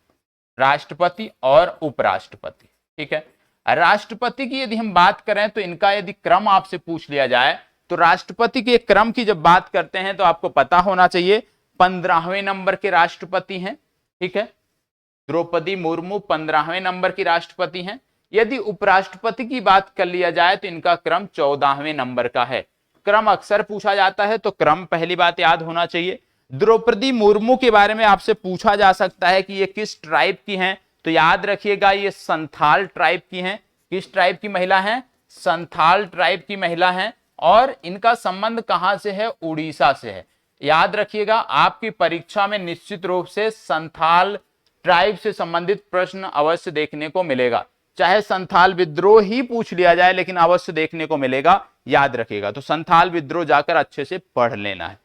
राष्ट्रपति और उपराष्ट्रपति। ठीक है, राष्ट्रपति की यदि हम बात करें तो इनका यदि क्रम आपसे पूछ लिया जाए तो राष्ट्रपति के क्रम की जब बात करते हैं तो आपको पता होना चाहिए 15वें नंबर के राष्ट्रपति हैं। ठीक है, द्रौपदी मुर्मू 15वें नंबर की राष्ट्रपति हैं। यदि उपराष्ट्रपति की बात कर लिया जाए तो इनका क्रम 14वें नंबर का है। क्रम अक्सर पूछा जाता है तो क्रम पहली बात याद होना चाहिए। द्रौपदी मुर्मू के बारे में आपसे पूछा जा सकता है कि ये किस ट्राइब की हैं, तो याद रखिएगा ये संथाल ट्राइब की हैं। किस ट्राइब की महिला हैं? संथाल ट्राइब की महिला हैं, और इनका संबंध कहां से है? उड़ीसा से है। याद रखिएगा, आपकी परीक्षा में निश्चित रूप से संथाल ट्राइब से संबंधित प्रश्न अवश्य देखने को मिलेगा, चाहे संथाल विद्रोह ही पूछ लिया जाए लेकिन अवश्य देखने को मिलेगा, याद रखिएगा। तो संथाल विद्रोह जाकर अच्छे से पढ़ लेना है।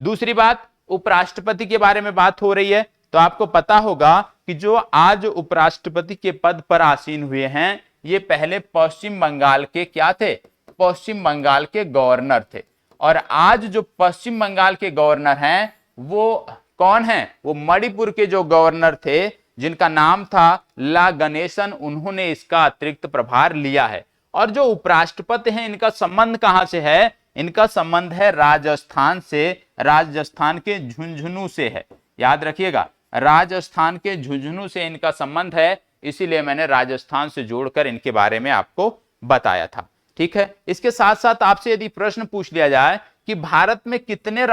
दूसरी बात, उपराष्ट्रपति के बारे में बात हो रही है तो आपको पता होगा कि जो आज उपराष्ट्रपति के पद पर आसीन हुए हैं ये पहले पश्चिम बंगाल के क्या थे? पश्चिम बंगाल के गवर्नर थे। और आज जो पश्चिम बंगाल के गवर्नर हैं वो कौन है? वो मणिपुर के जो गवर्नर थे जिनका नाम था ला गणेशन, उन्होंने इसका अतिरिक्त प्रभार लिया है। और जो उपराष्ट्रपति हैं इनका संबंध कहां से है? इनका संबंध है राजस्थान से, राजस्थान के झुंझुनू से है। याद रखिएगा, राजस्थान के झुंझुनू से इनका संबंध है, इसीलिए मैंने राजस्थान से जोड़कर इनके बारे में आपको बताया था। ठीक है, इसके साथ साथ आपसे यदि प्रश्न पूछ लिया जाए कि भारत में कितने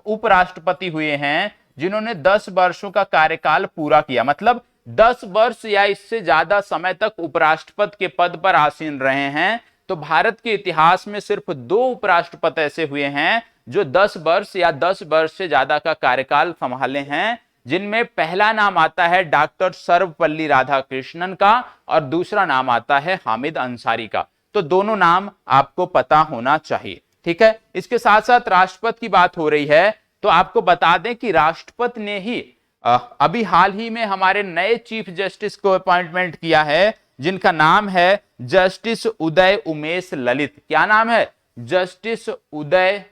उपराष्ट्रपति हुए हैं जिन्होंने 10 वर्षों का कार्यकाल पूरा किया, मतलब 10 वर्ष या इससे ज्यादा समय तक उपराष्ट्रपति के पद पर आसीन रहे हैं, तो भारत के इतिहास में सिर्फ 2 उपराष्ट्रपति ऐसे हुए हैं जो 10 वर्ष या 10 वर्ष से ज्यादा का कार्यकाल संभाले हैं, जिनमें पहला नाम आता है डॉक्टर सर्वपल्ली राधाकृष्णन का और दूसरा नाम आता है हामिद अंसारी का। तो दोनों नाम आपको पता होना चाहिए। ठीक है, इसके साथ साथ राष्ट्रपति की बात हो रही है तो आपको बता दें कि राष्ट्रपति ने ही अभी हाल ही में हमारे नए चीफ जस्टिस को अपॉइंटमेंट किया है जिनका नाम है जस्टिस उदय उमेश ललित। क्या नाम है? जस्टिस उदय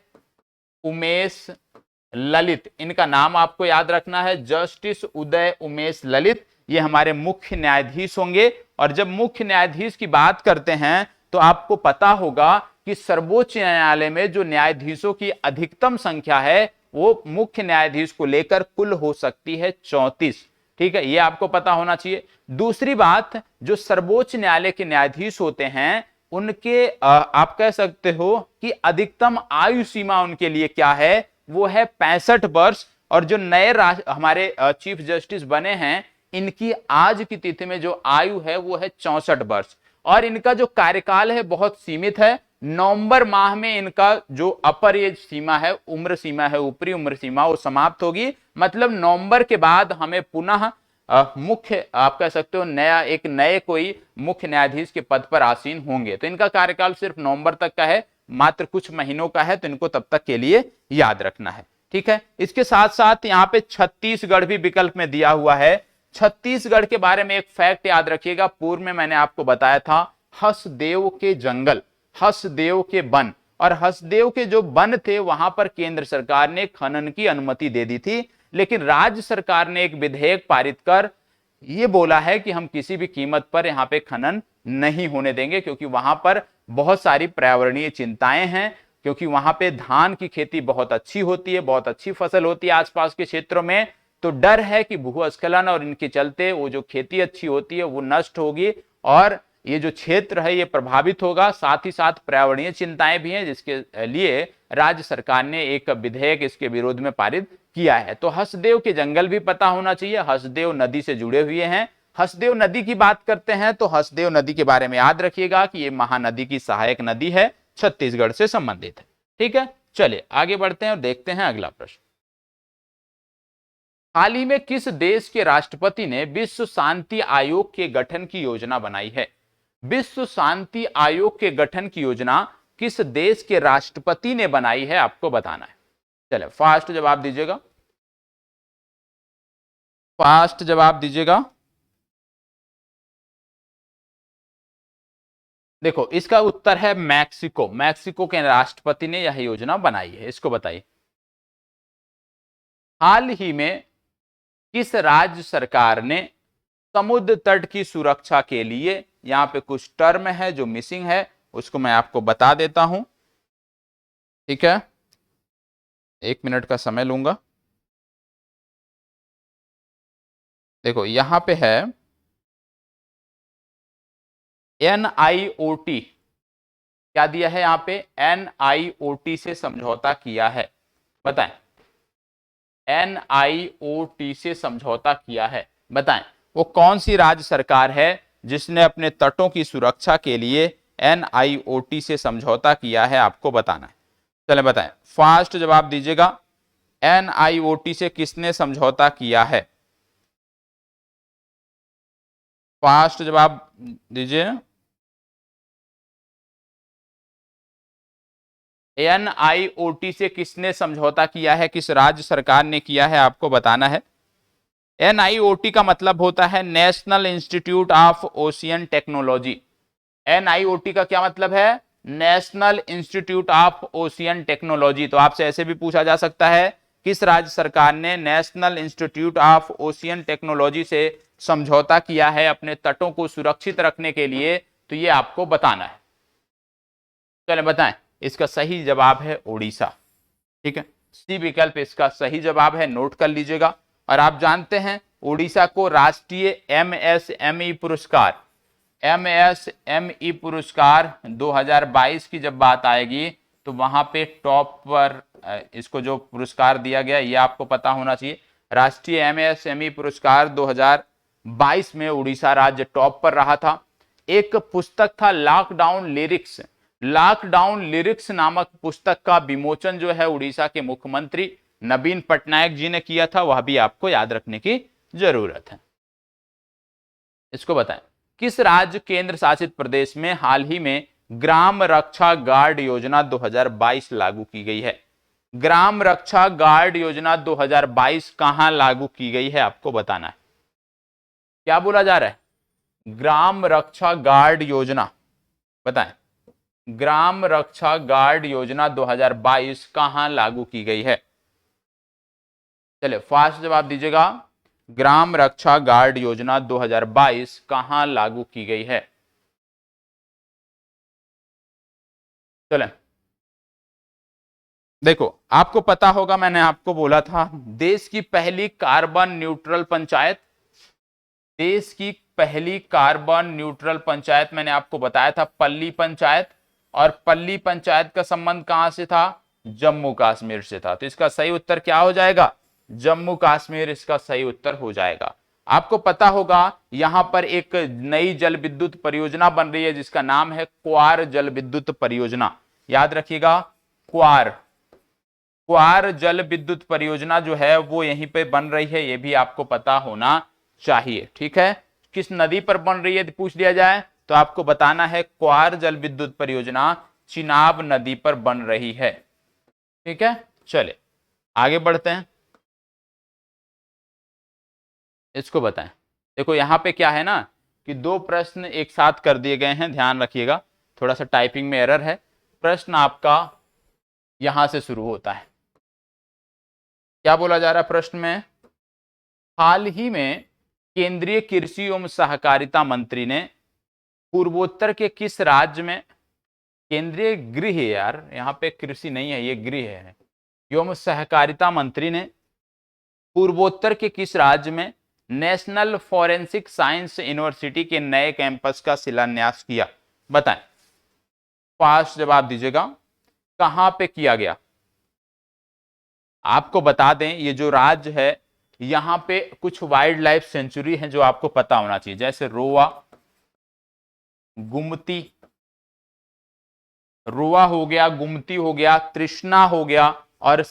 उमेश ललित, इनका नाम आपको याद रखना है, जस्टिस उदय उमेश ललित। ये हमारे मुख्य न्यायाधीश होंगे। और जब मुख्य न्यायाधीश की बात करते हैं तो आपको पता होगा कि सर्वोच्च न्यायालय में जो न्यायाधीशों की अधिकतम संख्या है वो मुख्य न्यायाधीश को लेकर कुल हो सकती है 34। ठीक है, ये आपको पता होना चाहिए। दूसरी बात, जो सर्वोच्च न्यायालय के न्यायाधीश होते हैं उनके आप कह सकते हो कि अधिकतम आयु सीमा उनके लिए क्या है? वो है 65 वर्ष। और जो नए हमारे चीफ जस्टिस बने हैं इनकी आज की तिथि में जो आयु है वो है 64 वर्ष। और इनका जो कार्यकाल है बहुत सीमित है। नवंबर माह में इनका जो अपर एज सीमा है, उम्र सीमा है, ऊपरी उम्र सीमा, वो समाप्त होगी। मतलब नवंबर के बाद हमें पुनः मुख्य आप कह सकते हो नए कोई मुख्य न्यायाधीश के पद पर आसीन होंगे। तो इनका कार्यकाल सिर्फ नवंबर तक का है, मात्र कुछ महीनों का है, तो इनको तब तक के लिए याद रखना है। ठीक है, इसके साथ साथ यहाँ पे छत्तीसगढ़ भी विकल्प में दिया हुआ है। छत्तीसगढ़ के बारे में एक फैक्ट याद रखिएगा, पूर्व में मैंने आपको बताया था हसदेव के जंगल, हसदेव के वन, और हसदेव के जो वन थे वहां पर केंद्र सरकार ने खनन की अनुमति दे दी थी, लेकिन राज्य सरकार ने एक विधेयक पारित कर ये बोला है कि हम किसी भी कीमत पर यहाँ पे खनन नहीं होने देंगे, क्योंकि वहां पर बहुत सारी पर्यावरणीय चिंताएं हैं। क्योंकि वहां पे धान की खेती बहुत अच्छी होती है, बहुत अच्छी फसल होती है आसपास के क्षेत्रों में। तो डर है कि भूस्खलन और इनके चलते वो जो खेती अच्छी होती है वो नष्ट होगी और ये जो क्षेत्र है ये प्रभावित होगा। साथ ही साथ पर्यावरणीय चिंताएं भी हैं, जिसके लिए राज्य सरकार ने एक विधेयक इसके विरोध में पारित किया है। तो हसदेव के जंगल भी पता होना चाहिए, हसदेव नदी से जुड़े हुए हैं। हसदेव नदी की बात करते हैं तो हसदेव नदी के बारे में याद रखिएगा कि ये महानदी की सहायक नदी है, छत्तीसगढ़ से संबंधित है। ठीक है, चलिए आगे बढ़ते हैं और देखते हैं अगला प्रश्न। हाल ही में किस देश के राष्ट्रपति ने विश्व शांति आयोग के गठन की योजना बनाई है? विश्व शांति आयोग के गठन की योजना किस देश के राष्ट्रपति ने बनाई है, आपको बताना है। चलिए फास्ट जवाब दीजिएगा, फास्ट जवाब दीजिएगा। देखो इसका उत्तर है मैक्सिको। मैक्सिको के राष्ट्रपति ने यह योजना बनाई है, इसको बताइए। हाल ही में किस राज्य सरकार ने समुद्र तट की सुरक्षा के लिए, यहां पे कुछ टर्म है जो मिसिंग है, उसको मैं आपको बता देता हूं। ठीक है, 1 मिनट का समय लूंगा। देखो यहां पे है NIOT, क्या दिया है यहां पे? NIOT से समझौता किया है, बताएं। NIOT से समझौता किया है, बताएं वो कौन सी राज्य सरकार है जिसने अपने तटों की सुरक्षा के लिए NIOT से समझौता किया है, आपको बताना है। चले बताएं, फास्ट जवाब दीजिएगा। NIOT से किसने समझौता किया है? फास्ट जवाब दीजिए। NIOT से किसने समझौता किया है, किस राज्य सरकार ने किया है, आपको बताना है। NIOT का मतलब होता है national institute of ocean technology. NIOT का क्या मतलब है? National institute of ocean technology. तो आपसे ऐसे भी पूछा जा सकता है किस राज्य सरकार ने national institute of ocean technology से समझौता किया है अपने तटों को सुरक्षित रखने के लिए, तो ये आपको बताना है। चले बताएं, इसका सही जवाब है उड़ीसा। ठीक है, सी विकल्प इसका सही जवाब है, नोट कर लीजिएगा। और आप जानते हैं उड़ीसा को राष्ट्रीय MSME पुरस्कार, MSME पुरस्कार 2022 की जब बात आएगी तो वहां पे टॉप पर इसको जो पुरस्कार दिया गया ये आपको पता होना चाहिए। राष्ट्रीय MSME पुरस्कार 2022 में उड़ीसा राज्य टॉप पर रहा था। एक पुस्तक था लॉकडाउन लिरिक्स, लॉकडाउन लिरिक्स नामक पुस्तक का विमोचन जो है उड़ीसा के मुख्यमंत्री नवीन पटनायक जी ने किया था, वह भी आपको याद रखने की जरूरत है। इसको बताएं, किस राज्य केंद्र शासित प्रदेश में हाल ही में ग्राम रक्षा गार्ड योजना 2022 लागू की गई है? ग्राम रक्षा गार्ड योजना 2022 कहां लागू की गई है, आपको बताना है। क्या बोला जा रहा है? ग्राम रक्षा गार्ड योजना, बताएं। ग्राम रक्षा गार्ड योजना 2022 कहां लागू की गई है? चलिए फास्ट जवाब दीजिएगा। ग्राम रक्षा गार्ड योजना 2022 कहां लागू की गई है? चले देखो, आपको पता होगा मैंने आपको बोला था देश की पहली कार्बन न्यूट्रल पंचायत, देश की पहली कार्बन न्यूट्रल पंचायत मैंने आपको बताया था पल्ली पंचायत। और पल्ली पंचायत का संबंध कहां से था? जम्मू कश्मीर से था। तो इसका सही उत्तर क्या हो जाएगा? जम्मू कश्मीर इसका सही उत्तर हो जाएगा। आपको पता होगा यहां पर एक नई जल विद्युत परियोजना बन रही है जिसका नाम है क्वार जल विद्युत परियोजना। याद रखिएगा, क्वार, क्वार जल विद्युत परियोजना जो है वो यहीं पे बन रही है, ये भी आपको पता होना चाहिए। ठीक है, किस नदी पर बन रही है पूछ लिया जाए तो आपको बताना है क्वार जल विद्युत परियोजना चिनाब नदी पर बन रही है। ठीक है, चले आगे बढ़ते हैं, इसको बताएं। देखो यहां पे क्या है ना कि दो प्रश्न एक साथ कर दिए गए हैं, ध्यान रखिएगा, थोड़ा सा टाइपिंग में एरर है। प्रश्न आपका यहां से शुरू होता है। क्या बोला जा रहा है प्रश्न में? हाल ही में केंद्रीय कृषि एवं सहकारिता मंत्री ने पूर्वोत्तर के किस राज्य में केंद्रीय गृह, यार यहाँ पे कृषि नहीं है, ये गृह है, एवं सहकारिता मंत्री ने पूर्वोत्तर के किस राज्य में नेशनल फॉरेंसिक साइंस यूनिवर्सिटी के नए कैंपस का शिलान्यास किया? बताएं, फास्ट जवाब दीजिएगा, कहां पे किया गया? आपको बता दें, ये जो राज्य है यहां पे कुछ वाइल्ड लाइफ सेंचुरी है जो आपको पता होना चाहिए, जैसे रोवा, गुमती, रोवा हो गया, गुमती हो गया, तृष्णा हो गया और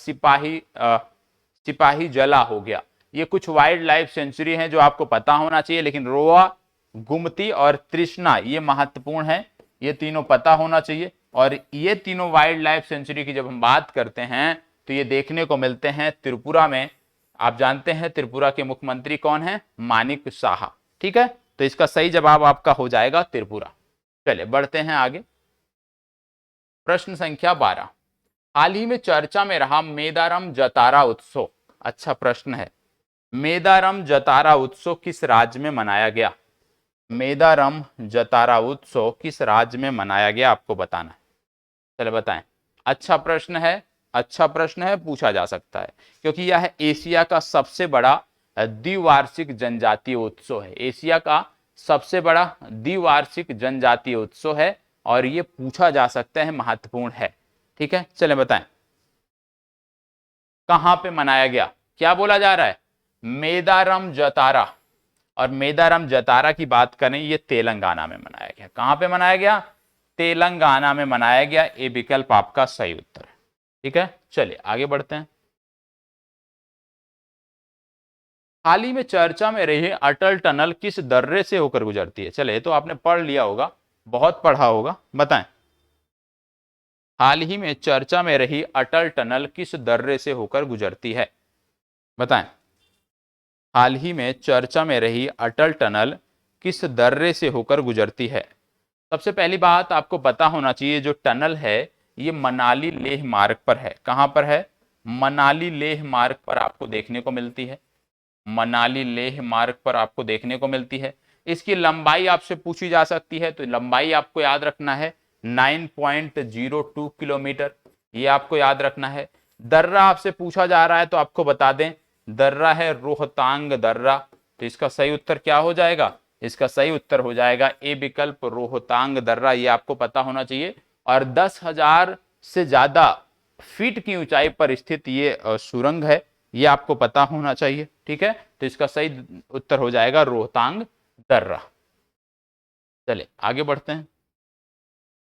सिपाही जला हो गया। ये कुछ वाइल्ड लाइफ सेंचुरी हैं जो आपको पता होना चाहिए, लेकिन रोवा, गुमती और तृष्णा ये महत्वपूर्ण है, ये तीनों पता होना चाहिए। और ये तीनों वाइल्ड लाइफ सेंचुरी की जब हम बात करते हैं तो ये देखने को मिलते हैं त्रिपुरा में। आप जानते हैं त्रिपुरा के मुख्यमंत्री कौन है? मानिक साहा। ठीक है, तो इसका सही जवाब आपका हो जाएगा त्रिपुरा। चलिए बढ़ते हैं आगे। प्रश्न संख्या 12, हाल ही में चर्चा में रहा मेदारम जतारा उत्सव। अच्छा प्रश्न है, मेदारम जतारा उत्सव किस राज्य में मनाया गया? मेदारम जतारा उत्सव किस राज्य में मनाया गया, आपको बताना है। चले बताएं। अच्छा प्रश्न है, अच्छा प्रश्न है, पूछा जा सकता है, क्योंकि यह एशिया का सबसे बड़ा द्विवार्षिक जनजातीय उत्सव है। एशिया का सबसे बड़ा द्विवार्षिक जनजातीय उत्सव है और ये पूछा जा सकता है, महत्वपूर्ण है। ठीक है, चले बताएं कहां पे मनाया गया? क्या बोला जा रहा है? मेदारम जतारा। और मेदारम जतारा की बात करें, ये तेलंगाना में मनाया गया। कहां पे मनाया गया? तेलंगाना में मनाया गया। ये विकल्प आपका सही उत्तर है। ठीक है, चलिए आगे बढ़ते हैं। हाल ही में चर्चा में रही अटल टनल किस दर्रे से होकर गुजरती है? चले, तो आपने पढ़ लिया होगा, बहुत पढ़ा होगा, बताएं। हाल ही में चर्चा में रही अटल टनल किस दर्रे से होकर गुजरती है? बताएं। हाल ही में चर्चा में रही अटल टनल किस दर्रे से होकर गुजरती है? सबसे पहली बात आपको पता होना चाहिए, जो टनल है ये मनाली लेह मार्ग पर है। कहां पर है? मनाली लेह मार्ग पर आपको देखने को मिलती है। मनाली लेह मार्ग पर आपको देखने को मिलती है। इसकी लंबाई आपसे पूछी जा सकती है, तो लंबाई आपको याद रखना है 9.02 किलोमीटर, ये आपको याद रखना है। दर्रा आपसे पूछा जा रहा है तो आपको बता दें, दर्रा है रोहतांग दर्रा। तो इसका सही उत्तर क्या हो जाएगा? इसका सही उत्तर हो जाएगा ए विकल्प, रोहतांग दर्रा, ये आपको पता होना चाहिए। और 10,000 से ज्यादा फीट की ऊंचाई पर स्थित ये सुरंग है, ये आपको पता होना चाहिए। ठीक है, तो इसका सही उत्तर हो जाएगा रोहतांग दर्रा। चलिए आगे बढ़ते हैं,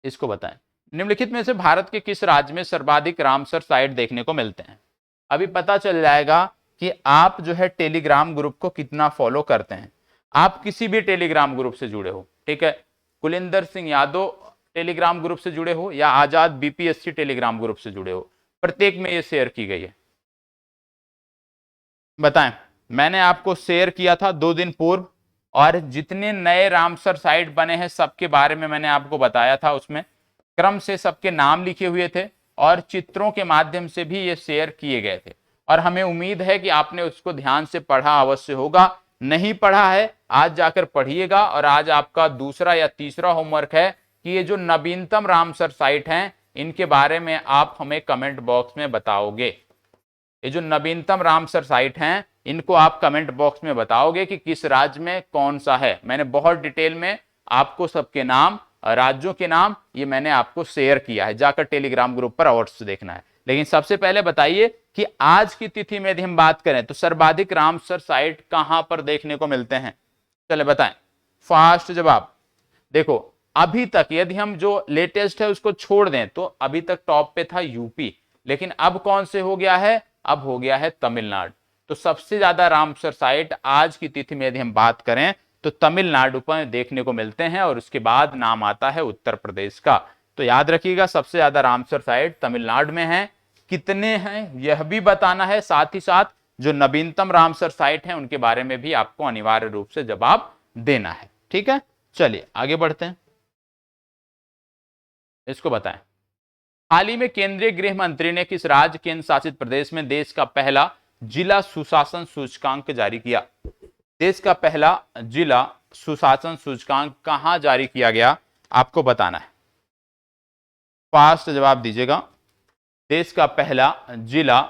इसको बताएं। निम्नलिखित में से भारत के किस राज्य में सर्वाधिक रामसर साइट देखने को मिलते हैं? अभी पता चल जाएगा कि आप जो है टेलीग्राम ग्रुप को कितना फॉलो करते हैं। आप किसी भी टेलीग्राम ग्रुप से जुड़े हो, ठीक है, कुलिंदर सिंह यादव टेलीग्राम ग्रुप से जुड़े हो या आजाद बीपीएससी टेलीग्राम ग्रुप से जुड़े हो, प्रत्येक में ये शेयर की गई है। बताएं, मैंने आपको शेयर किया था 2 दिन पूर्व, और जितने नए रामसर साइट बने हैं सबके बारे में मैंने आपको बताया था। उसमें क्रम से सबके नाम लिखे हुए थे और चित्रों के माध्यम से भी ये शेयर किए गए थे। और हमें उम्मीद है कि आपने उसको ध्यान से पढ़ा अवश्य होगा। नहीं पढ़ा है, आज जाकर पढ़िएगा। और आज आपका दूसरा या तीसरा होमवर्क है कि ये जो नवीनतम रामसर साइट हैं इनके बारे में आप हमें कमेंट बॉक्स में बताओगे। ये जो नवीनतम रामसर साइट हैं इनको आप कमेंट बॉक्स में बताओगे कि किस राज्य में कौन सा है। मैंने बहुत डिटेल में आपको सबके नाम, राज्यों के नाम, ये मैंने आपको शेयर किया है, जाकर टेलीग्राम ग्रुप पर अवश्य देखना है। लेकिन सबसे पहले बताइए कि आज की तिथि में यदि हम बात करें तो सर्वाधिक रामसर साइट कहां पर देखने को मिलते हैं? चले बताएं, फास्ट जवाब। देखो, अभी तक यदि हम जो लेटेस्ट है उसको छोड़ दें तो अभी तक टॉप पे था यूपी, लेकिन अब कौन से हो गया है? अब हो गया है तमिलनाडु। तो सबसे ज्यादा रामसर साइट आज की तिथि में यदि हम बात करें तो तमिलनाडु पर देखने को मिलते हैं, और उसके बाद नाम आता है उत्तर प्रदेश का। तो याद रखिएगा, सबसे ज्यादा रामसर साइट तमिलनाडु में है। कितने हैं यह भी बताना है, साथ ही साथ जो नवीनतम रामसर साइट है उनके बारे में भी आपको अनिवार्य रूप से जवाब देना है। ठीक है, चलिए आगे बढ़ते हैं, इसको बताएं। हाल ही में केंद्रीय गृह मंत्री ने किस राज्य केंद्र शासित प्रदेश में देश का पहला जिला सुशासन सूचकांक जारी किया? देश का पहला जिला सुशासन सूचकांक कहां जारी किया गया, आपको बताना है। फास्ट जवाब दीजिएगा। देश का पहला जिला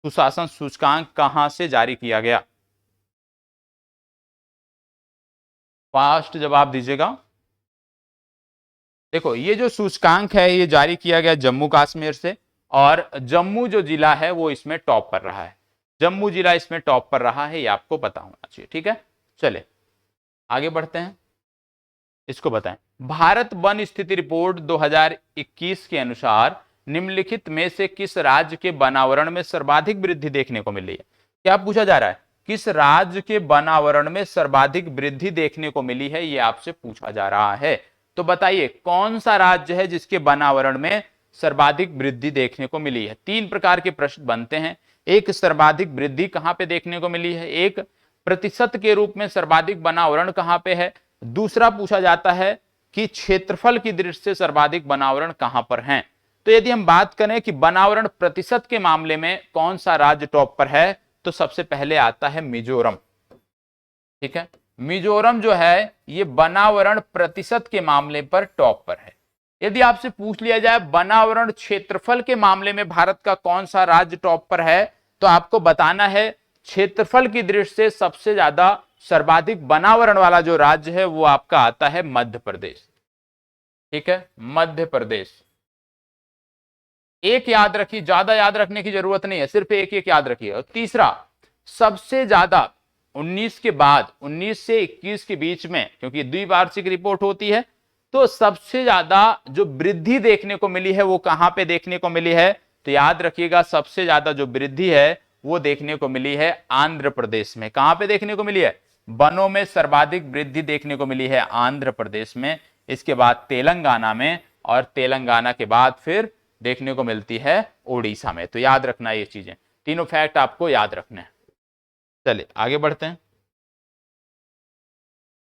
सुशासन सूचकांक कहां से जारी किया गया? फास्ट जवाब दीजिएगा। देखो ये जो सूचकांक है ये जारी किया गया जम्मू कश्मीर से, और जम्मू जो जिला है वो इसमें टॉप पर रहा है। जम्मू जिला इसमें टॉप पर रहा है, ये आपको पता होना चाहिए। ठीक है, चले आगे बढ़ते हैं, इसको बताएं। भारत वन स्थिति रिपोर्ट 2021 के अनुसार निम्नलिखित में से किस राज्य के वनावरण में सर्वाधिक वृद्धि देखने को मिली है? क्या पूछा जा रहा है? किस राज्य के वनावरण में सर्वाधिक वृद्धि देखने को मिली है, ये आपसे पूछा जा रहा है। तो बताइए कौन सा राज्य है जिसके वनावरण में सर्वाधिक वृद्धि देखने को मिली है? तीन प्रकार के प्रश्न बनते हैं। एक, सर्वाधिक वृद्धि कहां पे देखने को मिली है। एक, प्रतिशत के रूप में सर्वाधिक वनावरण कहां पे है। दूसरा पूछा जाता है कि क्षेत्रफल की दृष्टि से सर्वाधिक वनावरण कहां पर हैं। तो यदि हम बात करें कि वनावरण प्रतिशत के मामले में कौन सा राज्य टॉप पर है, तो सबसे पहले आता है मिजोरम। ठीक है, मिजोरम जो है ये वनावरण प्रतिशत के मामले पर टॉप पर है। यदि आपसे पूछ लिया जाए वनावरण क्षेत्रफल के मामले में भारत का कौन सा राज्य टॉप पर है, तो आपको बताना है क्षेत्रफल की दृष्टि से सबसे ज्यादा सर्वाधिक वनावरण वाला जो राज्य है वो आपका आता है मध्य प्रदेश। ठीक है, मध्य प्रदेश। एक याद रखिए, ज्यादा याद रखने की जरूरत नहीं है, सिर्फ एक एक याद रखिए। और तीसरा, सबसे ज्यादा 19 के बाद 19 से 21 के बीच में, क्योंकि द्विवार्षिक रिपोर्ट होती है, तो सबसे ज्यादा जो वृद्धि देखने को मिली है वो कहां पे देखने को मिली है? तो याद रखिएगा सबसे ज्यादा जो वृद्धि है वो देखने को मिली है आंध्र प्रदेश में। कहां पे देखने को मिली है? वनों में सर्वाधिक वृद्धि देखने को मिली है आंध्र प्रदेश में, इसके बाद तेलंगाना में, और तेलंगाना के बाद फिर देखने को मिलती है ओडिशा में। तो याद रखना ये चीजें, तीनों फैक्ट आपको याद रखने हैं। चलिए आगे बढ़ते हैं।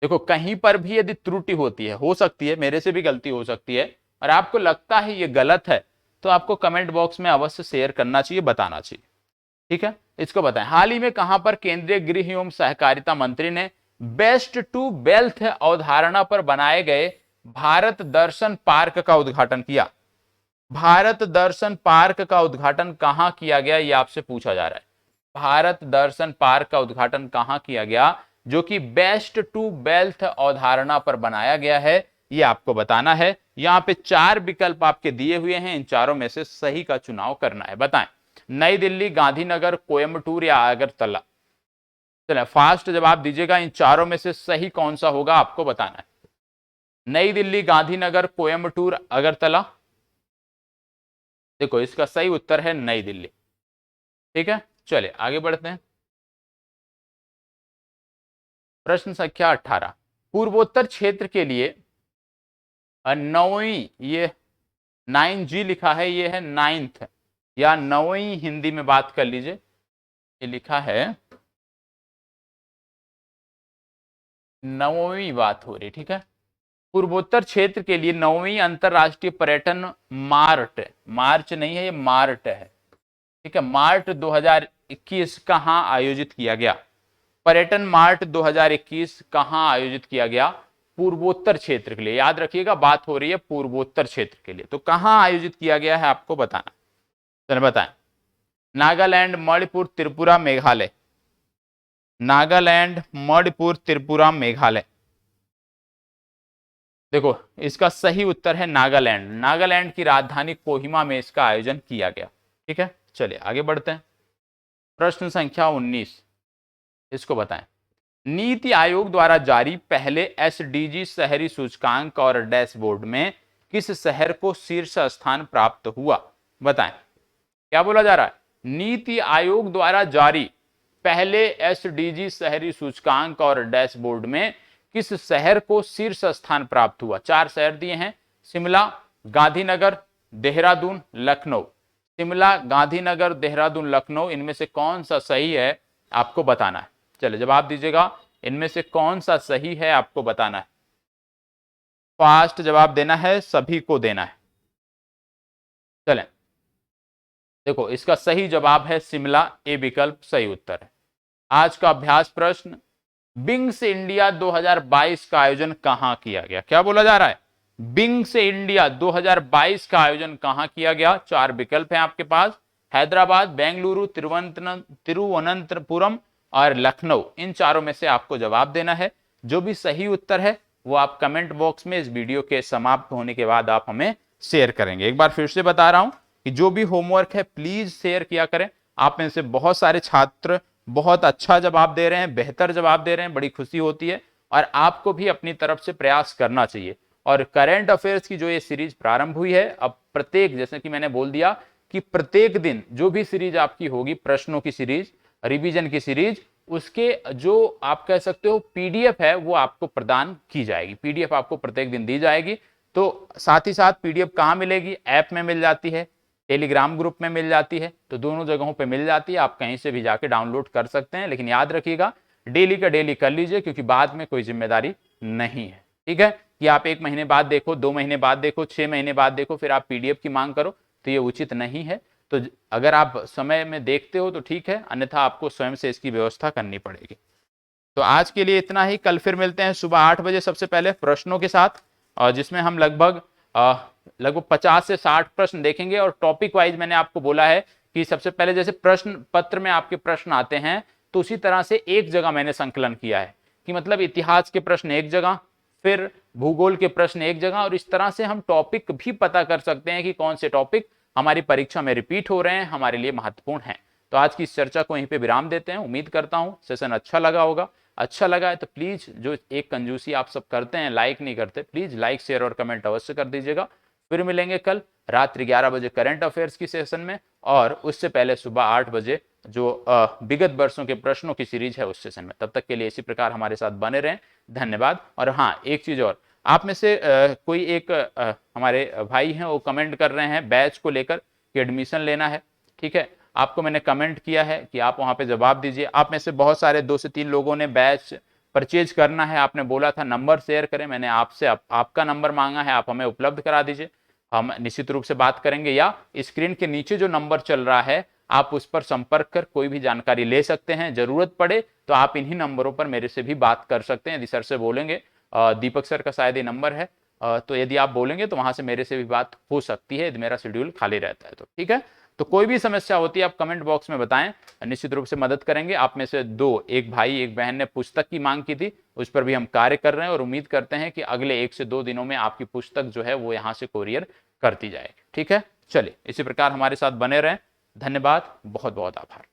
देखो कहीं पर भी यदि त्रुटि होती है, हो सकती है मेरे से भी गलती हो सकती है, और आपको लगता है ये गलत है, तो आपको कमेंट बॉक्स में अवश्य शेयर करना चाहिए, बताना चाहिए। ठीक है, इसको बताएं। हाल ही में कहां पर केंद्रीय गृह एवं सहकारिता मंत्री ने बेस्ट टू वेल्थ अवधारणा पर बनाए गए भारत दर्शन पार्क का उद्घाटन किया? भारत दर्शन पार्क का उद्घाटन कहां किया गया, यह आपसे पूछा जा रहा है। भारत दर्शन पार्क का उद्घाटन कहां किया गया जो कि बेस्ट टू वेल्थ अवधारणा पर बनाया गया है, यह आपको बताना है। यहां पे 4 विकल्प आपके दिए हुए हैं, इन चारों में से सही का चुनाव करना है। बताएं, नई दिल्ली, गांधीनगर, कोयम्बटूर या अगरतला? चलिए फास्ट जवाब दीजिएगा, इन चारों में से सही कौन सा होगा आपको बताना है। नई दिल्ली, गांधीनगर, कोयम्बटूर, अगरतला? देखो इसका सही उत्तर है नई दिल्ली। ठीक है, चलिए आगे बढ़ते हैं। प्रश्न संख्या 18, पूर्वोत्तर क्षेत्र के लिए नौवीं, ये 9G लिखा है, ये है 9th या 9वीं, हिंदी में बात कर लीजिए, ये लिखा है 9वीं बात हो रही। ठीक है, पूर्वोत्तर क्षेत्र के लिए 9वीं अंतरराष्ट्रीय पर्यटन मार्ट, मार्च नहीं है ये मार्ट है। ठीक है, मार्ट 2021 कहां आयोजित किया गया? पर्यटन मार्ट 2021 कहां आयोजित किया गया? पूर्वोत्तर क्षेत्र के लिए, याद रखिएगा बात हो रही है पूर्वोत्तर क्षेत्र के लिए, तो कहां आयोजित किया गया है आपको बताना। चलिए बताएं। नागालैंड, मणिपुर, त्रिपुरा, मेघालय? नागालैंड, मणिपुर, त्रिपुरा, मेघालय? देखो इसका सही उत्तर है नागालैंड। नागालैंड की राजधानी कोहिमा में इसका आयोजन किया गया। ठीक है, चलिए आगे बढ़ते हैं। प्रश्न संख्या 19, इसको बताएं। नीति आयोग द्वारा जारी पहले एसडीजी शहरी सूचकांक और डैशबोर्ड में किस शहर को शीर्ष स्थान प्राप्त हुआ? बताएं, क्या बोला जा रहा है? नीति आयोग द्वारा जारी पहले एसडीजी शहरी सूचकांक और डैशबोर्ड में किस शहर को शीर्ष स्थान प्राप्त हुआ? 4 शहर दिए हैं, शिमला, गांधीनगर, देहरादून, लखनऊ। शिमला, गांधीनगर, देहरादून, लखनऊ, इनमें से कौन सा सही है आपको बताना है। चलिए जवाब दीजिएगा, इनमें से कौन सा सही है आपको बताना है। फास्ट जवाब देना है, सभी को देना है। चलें, देखो इसका सही जवाब है शिमला, ए विकल्प सही उत्तर है। आज का अभ्यास प्रश्न, विंग्स इंडिया 2022 का आयोजन कहां किया गया? क्या बोला जा रहा है? बिंग से इंडिया 2022 का आयोजन कहां किया गया? 4 विकल्प हैं आपके पास, हैदराबाद, बेंगलुरु, तिरुवनंतपुरम और लखनऊ। इन चारों में से आपको जवाब देना है। जो भी सही उत्तर है वो आप कमेंट बॉक्स में इस वीडियो के समाप्त होने के बाद आप हमें शेयर करेंगे। एक बार फिर से बता रहा हूं कि जो भी होमवर्क है प्लीज शेयर किया करें। आप में से बहुत सारे छात्र बहुत अच्छा जवाब दे रहे हैं, बेहतर जवाब दे रहे हैं, बड़ी खुशी होती है। और आपको भी अपनी तरफ से प्रयास करना चाहिए। और करंट अफेयर्स की जो ये सीरीज प्रारंभ हुई है, अब प्रत्येक, जैसे कि मैंने बोल दिया कि प्रत्येक दिन जो भी सीरीज आपकी होगी, प्रश्नों की सीरीज, रिवीजन की सीरीज, उसके जो आप कह सकते हो पीडीएफ है वो आपको प्रदान की जाएगी। पीडीएफ आपको प्रत्येक दिन दी जाएगी। तो साथ ही साथ पीडीएफ कहाँ मिलेगी? ऐप में मिल जाती है, टेलीग्राम ग्रुप में मिल जाती है, तो दोनों जगहों पे मिल जाती है। आप कहीं से भी जाके डाउनलोड कर सकते हैं। लेकिन याद रखिएगा डेली का डेली कर लीजिए, क्योंकि बाद में कोई जिम्मेदारी नहीं है। ठीक है, कि आप 1 महीने बाद देखो, 2 महीने बाद देखो, 6 महीने बाद देखो, फिर आप पीडीएफ की मांग करो, तो ये उचित नहीं है। तो अगर आप समय में देखते हो तो ठीक है, अन्यथा आपको स्वयं से इसकी व्यवस्था करनी पड़ेगी। तो आज के लिए इतना ही। कल फिर मिलते हैं सुबह 8 बजे सबसे पहले प्रश्नों के साथ, और जिसमें हम लगभग 50 से 60 प्रश्न देखेंगे। और टॉपिक वाइज मैंने आपको बोला है कि सबसे पहले जैसे प्रश्न पत्र में आपके प्रश्न आते हैं, तो उसी तरह से एक जगह मैंने संकलन किया है, कि मतलब इतिहास के प्रश्न एक जगह, फिर भूगोल के प्रश्न एक जगह, और इस तरह से हम टॉपिक भी पता कर सकते हैं कि कौन से टॉपिक हमारी परीक्षा में रिपीट हो रहे हैं, हमारे लिए महत्वपूर्ण हैं। तो आज की इस चर्चा को यहीं पे विराम देते हैं। उम्मीद करता हूं सेशन अच्छा लगा होगा। अच्छा लगा है तो प्लीज, जो एक कंजूसी आप सब करते हैं, लाइक नहीं करते, प्लीज लाइक शेयर और कमेंट अवश्य कर दीजिएगा। फिर मिलेंगे कल रात्रि 11 बजे करंट अफेयर्स की सेशन में, और उससे पहले सुबह 8 बजे जो विगत वर्षों के प्रश्नों की सीरीज है उस सेशन में। तब तक के लिए इसी प्रकार हमारे साथ बने रहें। धन्यवाद। और हाँ, एक चीज और, आप में से कोई एक हमारे भाई हैं, वो कमेंट कर रहे हैं बैच को लेकर कि एडमिशन लेना है। ठीक है, आपको मैंने कमेंट किया है कि आप वहां पे जवाब दीजिए। आप में से बहुत सारे 2 से 3 लोगों ने बैच परचेज करना है, आपने बोला था नंबर शेयर करें, मैंने आपसे आपका नंबर मांगा है, आप हमें उपलब्ध करा दीजिए। हम निश्चित रूप से बात करेंगे, या स्क्रीन के नीचे जो नंबर चल रहा है आप उस पर संपर्क कर कोई भी जानकारी ले सकते हैं। जरूरत पड़े तो आप इन्हीं नंबरों पर मेरे से भी बात कर सकते हैं। यदि सर से बोलेंगे, दीपक सर का शायद ये नंबर है, तो यदि आप बोलेंगे तो वहां से मेरे से भी बात हो सकती है, यदि मेरा शेड्यूल खाली रहता है तो। ठीक है, तो कोई भी समस्या होती है आप कमेंट बॉक्स में बताएं, निश्चित रूप से मदद करेंगे। आप में से 2, एक भाई एक बहन ने पुस्तक की मांग की थी, उस पर भी हम कार्य कर रहे हैं, और उम्मीद करते हैं कि अगले 1 से 2 दिनों में आपकी पुस्तक जो है वो यहाँ से कोरियर करती जाए। ठीक है, चलिए इसी प्रकार हमारे साथ बने रहें। धन्यवाद, बहुत बहुत आभार।